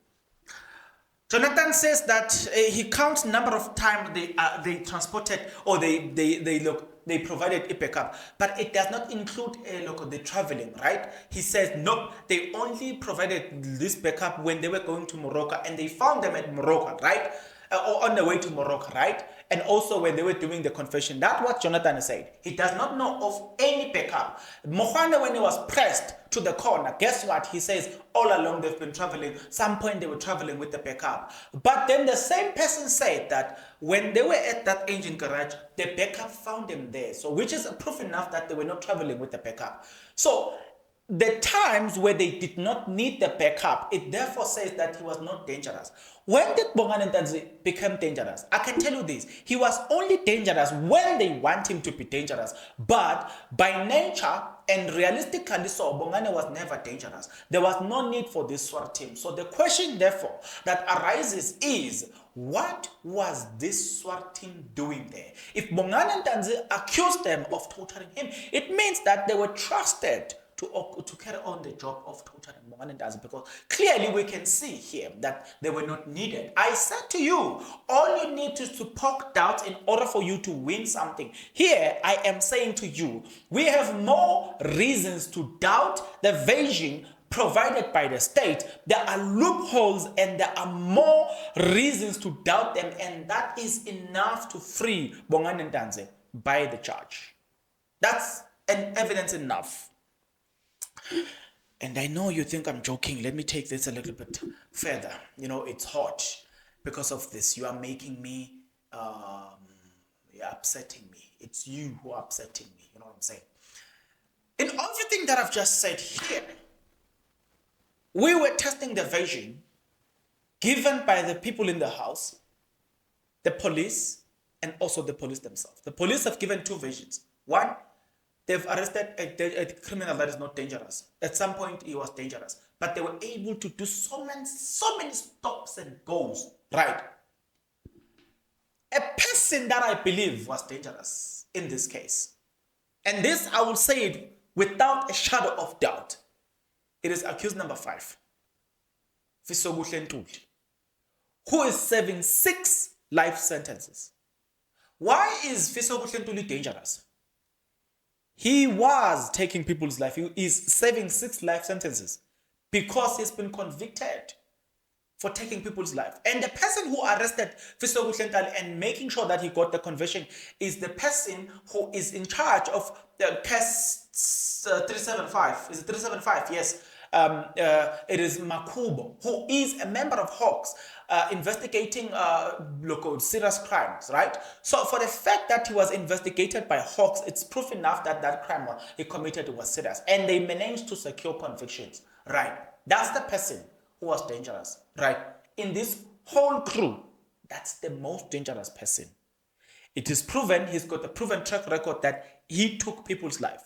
Jonathan says that he counts number of times they transported or they provided a backup, but it does not include the traveling, right? He says no, they only provided this backup when they were going to Morocco, and they found them at Morocco, right? Or on the way to Morocco, right? And also when they were doing the confession. That's what Jonathan said. He does not know of any backup. Mokhwane, when he was pressed to the corner, guess what? He says all along they've been traveling. Some point they were traveling with the backup. But then the same person said that when they were at that engine garage, the backup found them there. So which is proof enough that they were not traveling with the backup. So the times where they did not need the backup, it therefore says that he was not dangerous. When did Bongani Ntanzi become dangerous? I can tell you this. He was only dangerous when they want him to be dangerous. But by nature and realistically so, Bongani was never dangerous. There was no need for this SWAT team. So the question therefore that arises is, what was this SWAT team doing there? If Bongani Ntanzi accused them of torturing him, it means that they were trusted to carry on the job of torturing Bongani Ntanzi, because clearly we can see here that they were not needed. I said to you, all you need is to poke doubts in order for you to win something. Here, I am saying to you, we have more reasons to doubt the version provided by the state. There are loopholes and there are more reasons to doubt them, and that is enough to free Bongani Ntanzi by the charge. That's an evidence enough. And I know you think I'm joking. Let me take this a little bit further. You know, it's hot because of this. You are making me, you're upsetting me. It's you who are upsetting me. You know what I'm saying? In everything that I've just said here, we were testing the version given by the people in the house, the police, and also the police themselves. The police have given two versions. One, they've arrested a criminal that is not dangerous. At some point, he was dangerous. But they were able to do so many stops and goes. Right. A person that I believe was dangerous in this case. And this, I will say it without a shadow of doubt. It is accused number 5. Fisobuhle Ntuli, who is serving 6 life sentences. Why is Fisobuhle Ntuli dangerous? He was taking people's life. He is serving 6 life sentences because he's been convicted for taking people's life. And the person who arrested Fisobuhle Ntuli and making sure that he got the conviction is the person who is in charge of the case 375. Is it 375? Yes. It is Makubo, who is a member of Hawks, investigating serious crimes, right? So for the fact that he was investigated by Hawks, it's proof enough that that crime he committed was serious. And they managed to secure convictions, right? That's the person who was dangerous, right? In this whole crew, that's the most dangerous person. It is proven, he's got a proven track record that he took people's life.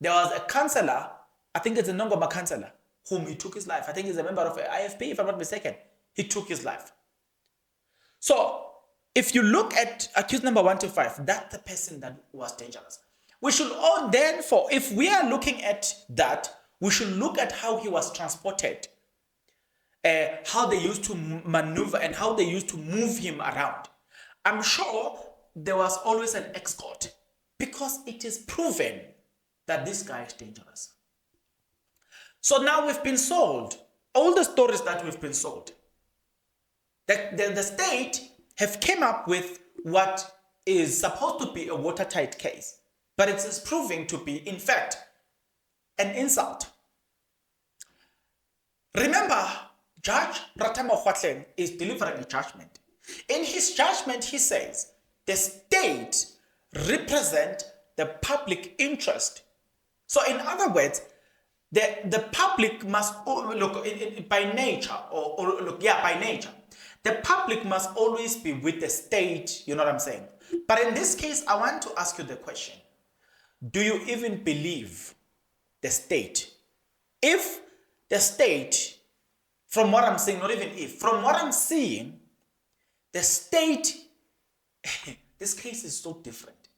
There was a councillor, I think it's a Nongoma councillor, whom he took his life. I think he's a member of IFP, if I'm not mistaken. He took his life. So, if you look at accused number 1 to 5, that's the person that was dangerous. We should all, therefore, if we are looking at that, we should look at how he was transported how they used to maneuver and how they used to move him around. I'm sure there was always an escort because it is proven that this guy is dangerous. So now we've been sold. All the stories that we've been sold. The state have came up with what is supposed to be a watertight case, but it is proving to be, in fact, an insult. Remember, Judge Ratamo Kgwatleng is delivering a judgment. In his judgment, he says the state represents the public interest. So, in other words, the public must look by nature, by nature, the public must always be with the state. You know what I'm saying? But in this case, I want to ask you the question: do you even believe the state? If the state, from what I'm saying, not even if, from what I'm seeing, the state, this case is so different.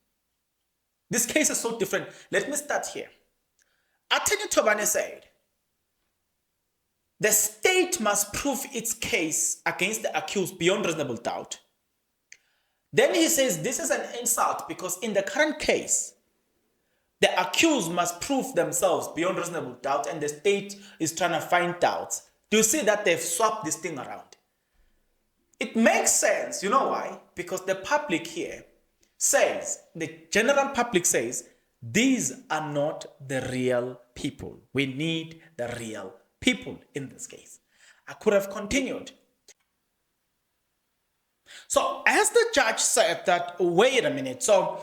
This case is so different. Let me start here. Attorney Tobane said, the state must prove its case against the accused beyond reasonable doubt. Then he says this is an insult because in the current case, the accused must prove themselves beyond reasonable doubt and the state is trying to find doubts. Do you see that they've swapped this thing around? It makes sense. You know why? Because the public here says, the general public says, these are not the real people. We need the real people in this case. I could have continued. So as the judge said that, wait a minute. So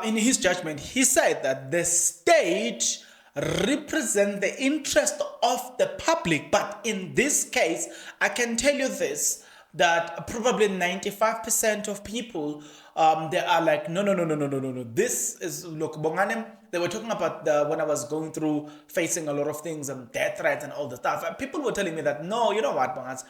in his judgment, he said that the state represents the interest of the public. But in this case, I can tell you this, that probably 95% of people, they are like, no. This is, look, Bonganem, they were talking about when I was going through facing a lot of things and death threats and all the stuff. People were telling me that, no, you know what, Bongas,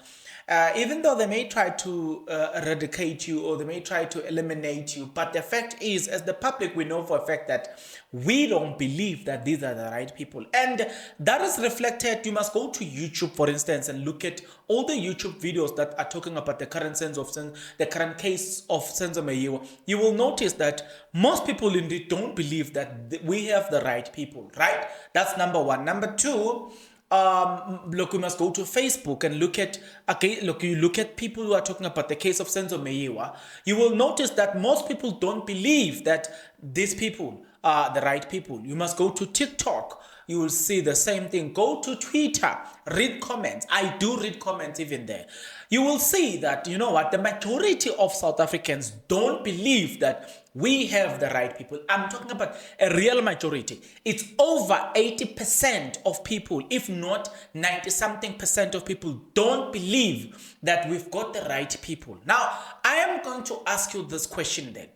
even though they may try to eradicate you or they may try to eliminate you, but the fact is, as the public, we know for a fact that we don't believe that these are the right people. And that is reflected. You must go to YouTube, for instance, and look at all the YouTube videos that are talking about the current the current case of Senzo Meyiwa. You will notice that most people indeed don't believe that we have the right people, right? That's number one. Number two, look, we must go to Facebook and look at, okay, look, you look at people who are talking about the case of Senzo Meyiwa. You will notice that most people don't believe that these people are the right people. You must go to TikTok. You will see the same thing. Go to Twitter, read comments. I do read comments even there. You will see that, you know what, the majority of South Africans don't believe that we have the right people. I'm talking about a real majority. It's over 80% of people, if not 90-something% of people don't believe that we've got the right people. Now, I am going to ask you this question then.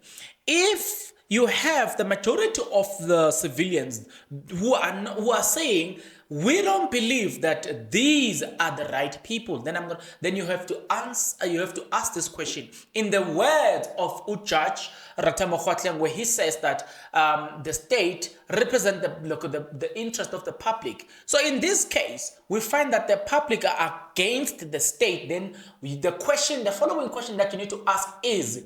If you have the majority of the civilians who are saying we don't believe that these are the right people, then you have to ask this question in the words of Judge Ratamo Kgwatleng, where he says that the state represents the interest of the public. So in this case, we find that the public are against the state. Then the following question that you need to ask is,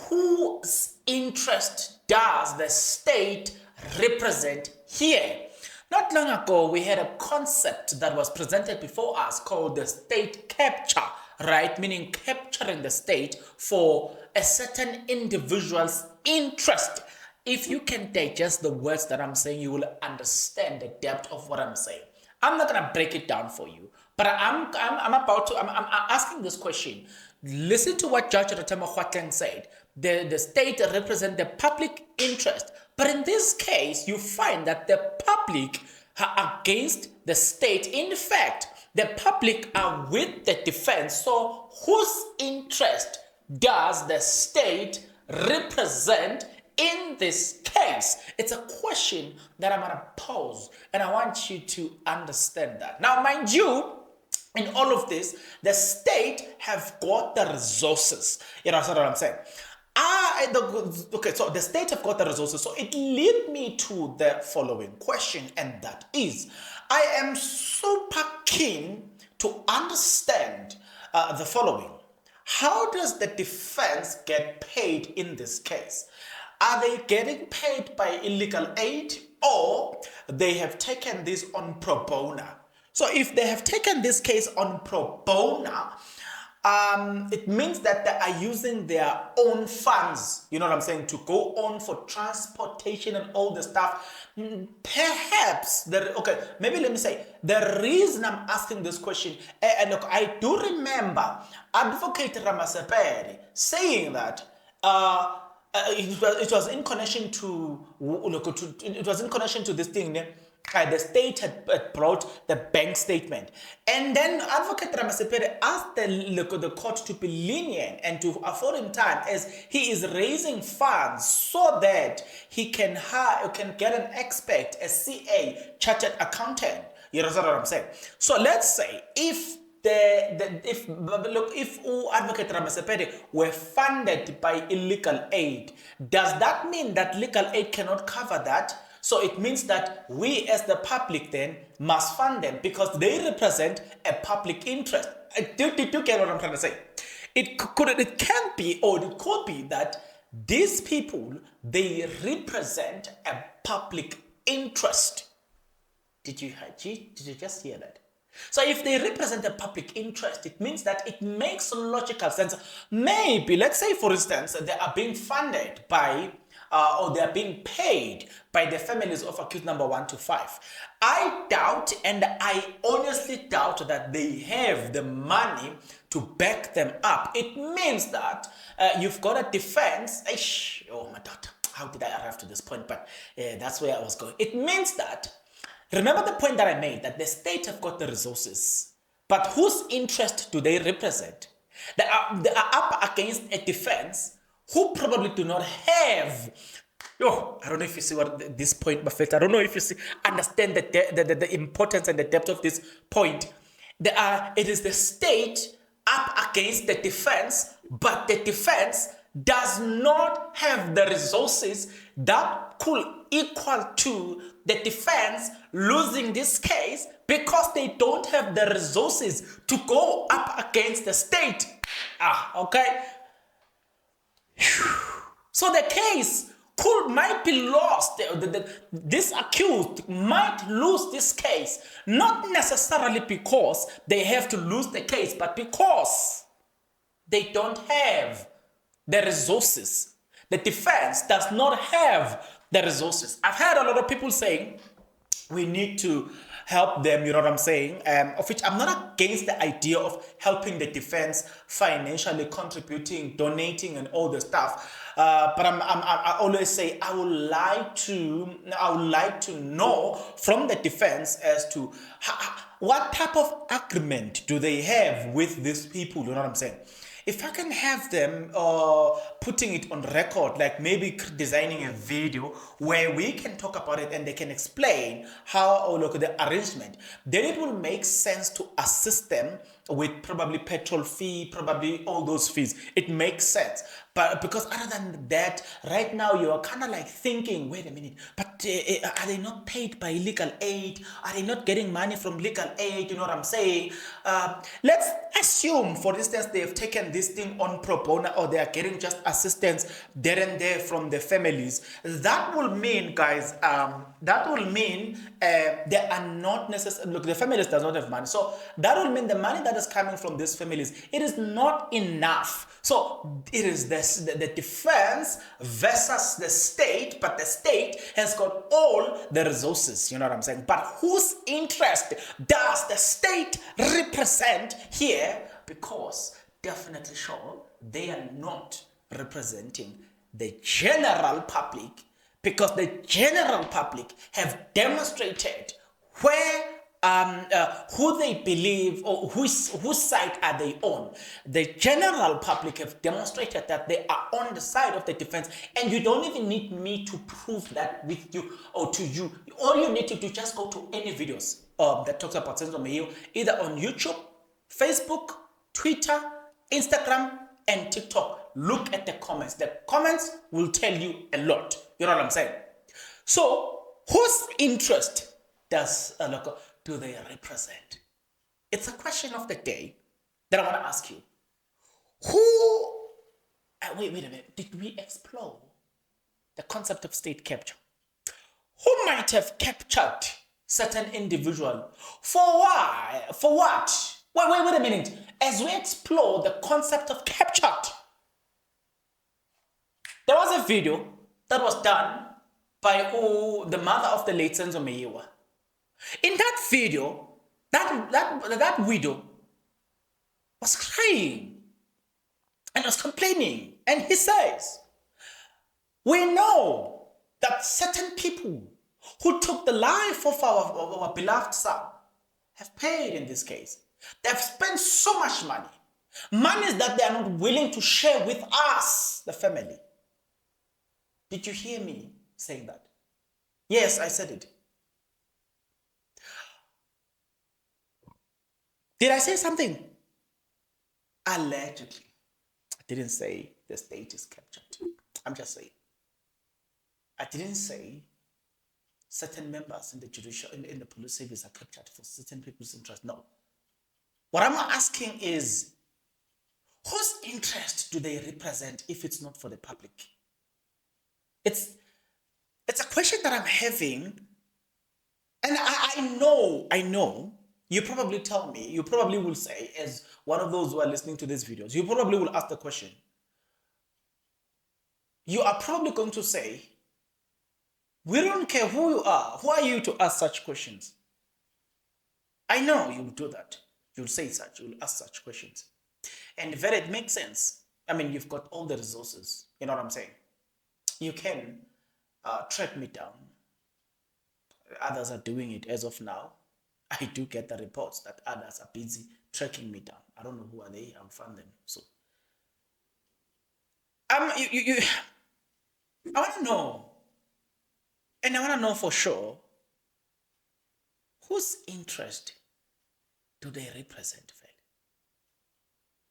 whose interest does the state represent here? Not long ago, we had a concept that was presented before us called the state capture, right? Meaning capturing the state for a certain individual's interest. If you can digest the words that I'm saying, you will understand the depth of what I'm saying. I'm not going to break it down for you, but I'm asking this question. Listen to what Judge Ratamo Kgwatleng said. The state represents the public interest. But in this case, you find that the public are against the state. In fact, the public are with the defense. So whose interest does the state represent in this case? It's a question that I'm going to pose, and I want you to understand that. Now, mind you, in all of this, the state have got the resources. You know, that's what I'm saying. Okay, so the state have got the resources. So it leads me to the following question, and that is, I am super keen to understand the following. How does the defense get paid in this case? Are they getting paid by illegal aid, or they have taken this on pro bono? So if they have taken this case on pro bono, it means that they are using their own funds, you know what I'm saying, to go on for transportation and all the stuff. Perhaps, okay, maybe let me say, the reason I'm asking this question, and look, I do remember Advocate Ramasepere saying that it was in connection to this thing. The state had brought the bank statement, and then Advocate Ramasepere asked the court to be lenient and to afford him time as he is raising funds so that he can get an expert, a CA, chartered accountant. You know what I'm saying? So let's say if Advocate Ramasepere were funded by illegal aid, does that mean that legal aid cannot cover that? So it means that we as the public then must fund them because they represent a public interest. Do you get what I'm trying to say? It can be, or it could be that these people, they represent a public interest. Did you just hear that? So if they represent a public interest, it means that it makes logical sense. Maybe, let's say for instance, they are being funded by or they are being paid by the families of accused number 1 to 5. I doubt, and I honestly doubt, that they have the money to back them up. It means that you've got a defense. Oh my God, how did I arrive to this point? But that's where I was going. It means that, remember the point that I made, that the state have got the resources, but whose interest do they represent? They are up against a defense who probably do not have. I don't know if you see what this point, Buffett. I don't know if you understand the importance and the depth of this point. It is the state up against the defense, but the defense does not have the resources that could equal to the defense losing this case because they don't have the resources to go up against the state. Okay. So the case might be lost. This accused might lose this case, not necessarily because they have to lose the case, but because they don't have the resources. The defense does not have the resources. I've heard a lot of people saying we need to help them, you know what I'm saying? Of which I'm not against the idea of helping the defense financially, contributing, donating, and all the stuff. But I always say I would like to know from the defense as to what type of agreement do they have with these people. You know what I'm saying? If I can have them putting it on record, like maybe designing a video where we can talk about it and they can explain how, the arrangement, then it will make sense to assist them with probably petrol fee, probably all those fees. It makes sense. But because other than that, right now you are kind of like thinking, wait a minute, but are they not paid by legal aid? Are they not getting money from legal aid? You know what I'm saying? Let's assume, for instance, they have taken this thing on pro bono, or they are getting just assistance there and there from the families. That will mean, guys, they are not necessarily, look, the families does not have money. So that will mean the money that is coming from these families, it is not enough. So it is the defense versus the state, but the state has got all the resources, you know what I'm saying? But whose interest does the state represent here? Because definitely sure, they are not representing the general public, because the general public have demonstrated who they believe or whose side are they on. The general public have demonstrated that they are on the side of the defense, and you don't even need me to prove that with you or to you. All you need to do, just go to any videos that talks about Senzo Meyiwa, either on YouTube, Facebook, Twitter, Instagram, and TikTok. Look at the comments. The comments will tell you a lot. You know what I'm saying? So, whose interest do they represent? It's a question of the day that I want to ask you. Who, wait a minute, did we explore the concept of state capture? Who might have captured certain individual? For why? For what? Wait a minute. As we explore the concept of captured, there was a video that was done by the mother of the late Meyiwa. In that video, that widow was crying and was complaining. And he says, we know that certain people who took the life of our beloved son have paid in this case. They've spent so much money. Money that they are not willing to share with us, the family. Did you hear me saying that? Yes, I said it. Did I say something? Allegedly. I didn't say the state is captured. I'm just saying. I didn't say certain members in the judicial, in the police service are captured for certain people's interest. No. What I'm asking is, whose interest do they represent if it's not for the public? It's a question that I'm having, and I know, you probably tell me, you probably will say, as one of those who are listening to these videos, you probably will ask the question. You are probably going to say, we don't care who you are. Who are you to ask such questions? I know you'll do that. You'll say such, you'll ask such questions. And very, it makes sense. I mean, you've got all the resources. You know what I'm saying? You can track me down. Others are doing it as of now. I do get the reports that others are busy tracking me down. I don't know who are they. I'll find them. So, I want to know. And I want to know for sure, whose interest do they represent, Fred?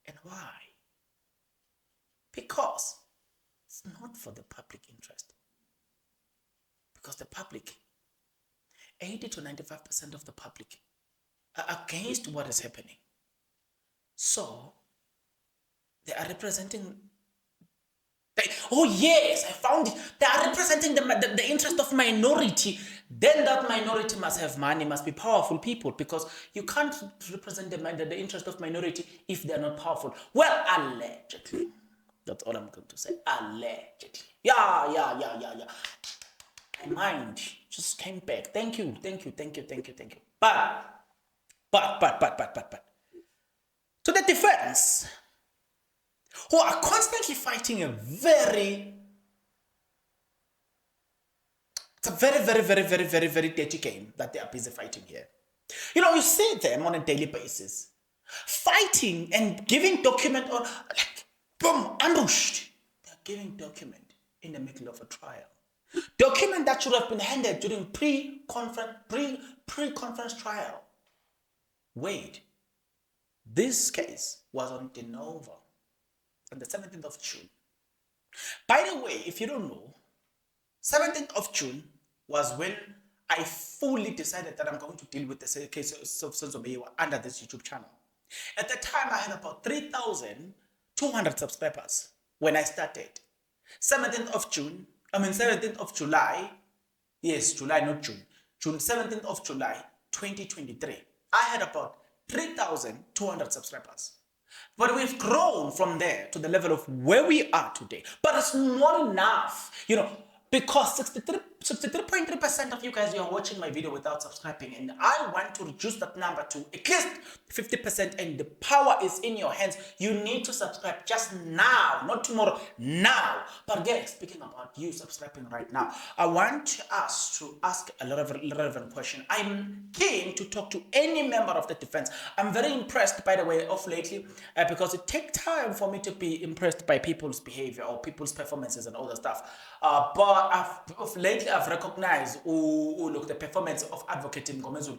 And why? Because it's not for the public interest. Because the public, 80 to 95% of the public are against what is happening. So, they are representing. Oh yes, I found it. They are representing the interest of minority. Then that minority must have money, must be powerful people, because you can't represent the interest of minority if they're not powerful. Well, allegedly. That's all I'm going to say. Allegedly. Yeah. My mind just came back. Thank you. But. To the defense, who are constantly fighting a very dirty game that they are busy fighting here. You know, you see them on a daily basis, fighting and giving document or like, boom, ambushed. They're giving document in the middle of a trial. Document that should have been handed during pre-conference trial. Wait, this case was on de novo on the 17th of June. By the way, if you don't know, 17th of June was when I fully decided that I'm going to deal with the case of Meyiwa under this YouTube channel. At the time, I had about 3,200 subscribers when I started. 17th of July, yes, July, not June. 17th of July, 2023. I had about 3,200 subscribers. But we've grown from there to the level of where we are today. But it's not enough, because 63.3% of you guys are watching my video without subscribing, and I want to reduce that number to at least 50%, and the power is in your hands. You need to subscribe just now, not tomorrow, now. But again, speaking about you subscribing right now, I want us to ask a lot of relevant questions. I'm keen to talk to any member of the defense. I'm very impressed, by the way, of lately, because it takes time for me to be impressed by people's behavior or people's performances and all that stuff. But lately I've recognized look the performance of Advocate Mngomezulu.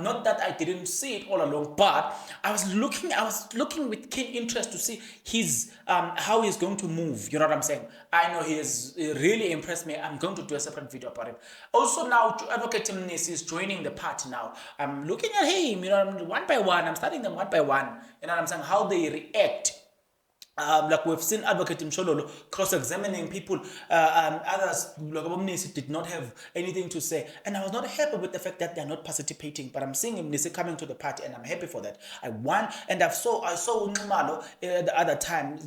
Not that I didn't see it all along, but I was looking with keen interest to see his how he's going to move. You know what I'm saying? I know he really impressed me. I'm going to do a separate video about it. Also now, Advocate Mnisi is joining the party now. I'm looking at him, you know, one by one. I'm studying them one by one. You know what I'm saying? How they react. Like we've seen Advocate Mshololo cross-examining people, others like Mnisi did not have anything to say, and I was not happy with the fact that they're not participating. But I'm seeing Mnisi coming to the party, and I'm happy for that. I saw Nxumalo the other time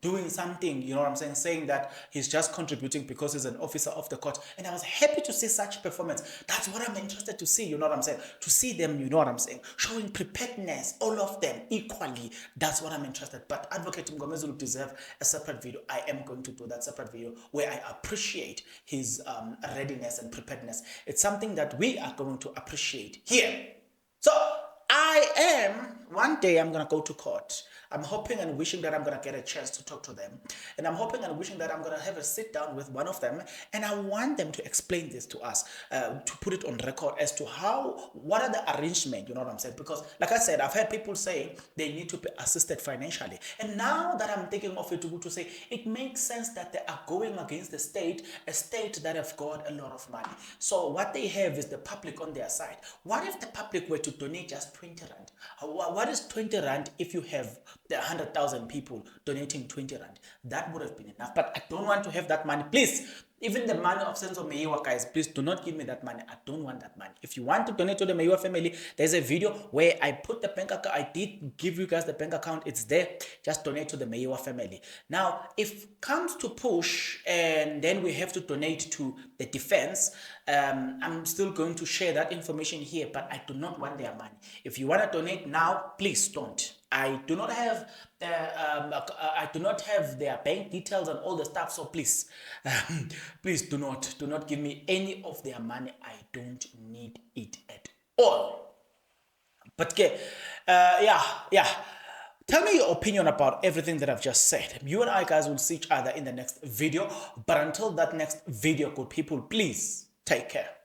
doing something. You know what I'm saying, saying that he's just contributing because he's an officer of the court, and I was happy to see such performance. That's what I'm interested to see. You know what I'm saying? To see them, you know what I'm saying, showing preparedness, all of them equally. That's what I'm interested. But Advocate Mngomezulu deserve a separate video. I am going to do that separate video where I appreciate his readiness and preparedness. It's something that we are going to appreciate here. So one day I'm going to go to court. I'm hoping and wishing that I'm going to get a chance to talk to them. And I'm hoping and wishing that I'm going to have a sit down with one of them. And I want them to explain this to us, to put it on record as to what are the arrangements, you know what I'm saying? Because like I said, I've heard people say they need to be assisted financially. And now that I'm thinking of it to say, it makes sense that they are going against the state, a state that have got a lot of money. So what they have is the public on their side. What if the public were to donate just 20 rand? What is 20 rand if you have the 100,000 people donating 20 rand? That would have been enough. But I don't want to have that money. Please, even the money of Senzo Meyiwa, guys, please do not give me that money. I don't want that money. If you want to donate to the Meyiwa family, there's a video where I put the bank account. I did give you guys the bank account. It's there. Just donate to the Meyiwa family. Now, if comes to push and then we have to donate to the defense, I'm still going to share that information here, but I do not want their money. If you want to donate now, please don't. I do not have their bank details and all the stuff. So please, please do not give me any of their money. I don't need it at all. But yeah. Tell me your opinion about everything that I've just said. You and I, guys, will see each other in the next video. But until that next video, good people, please take care.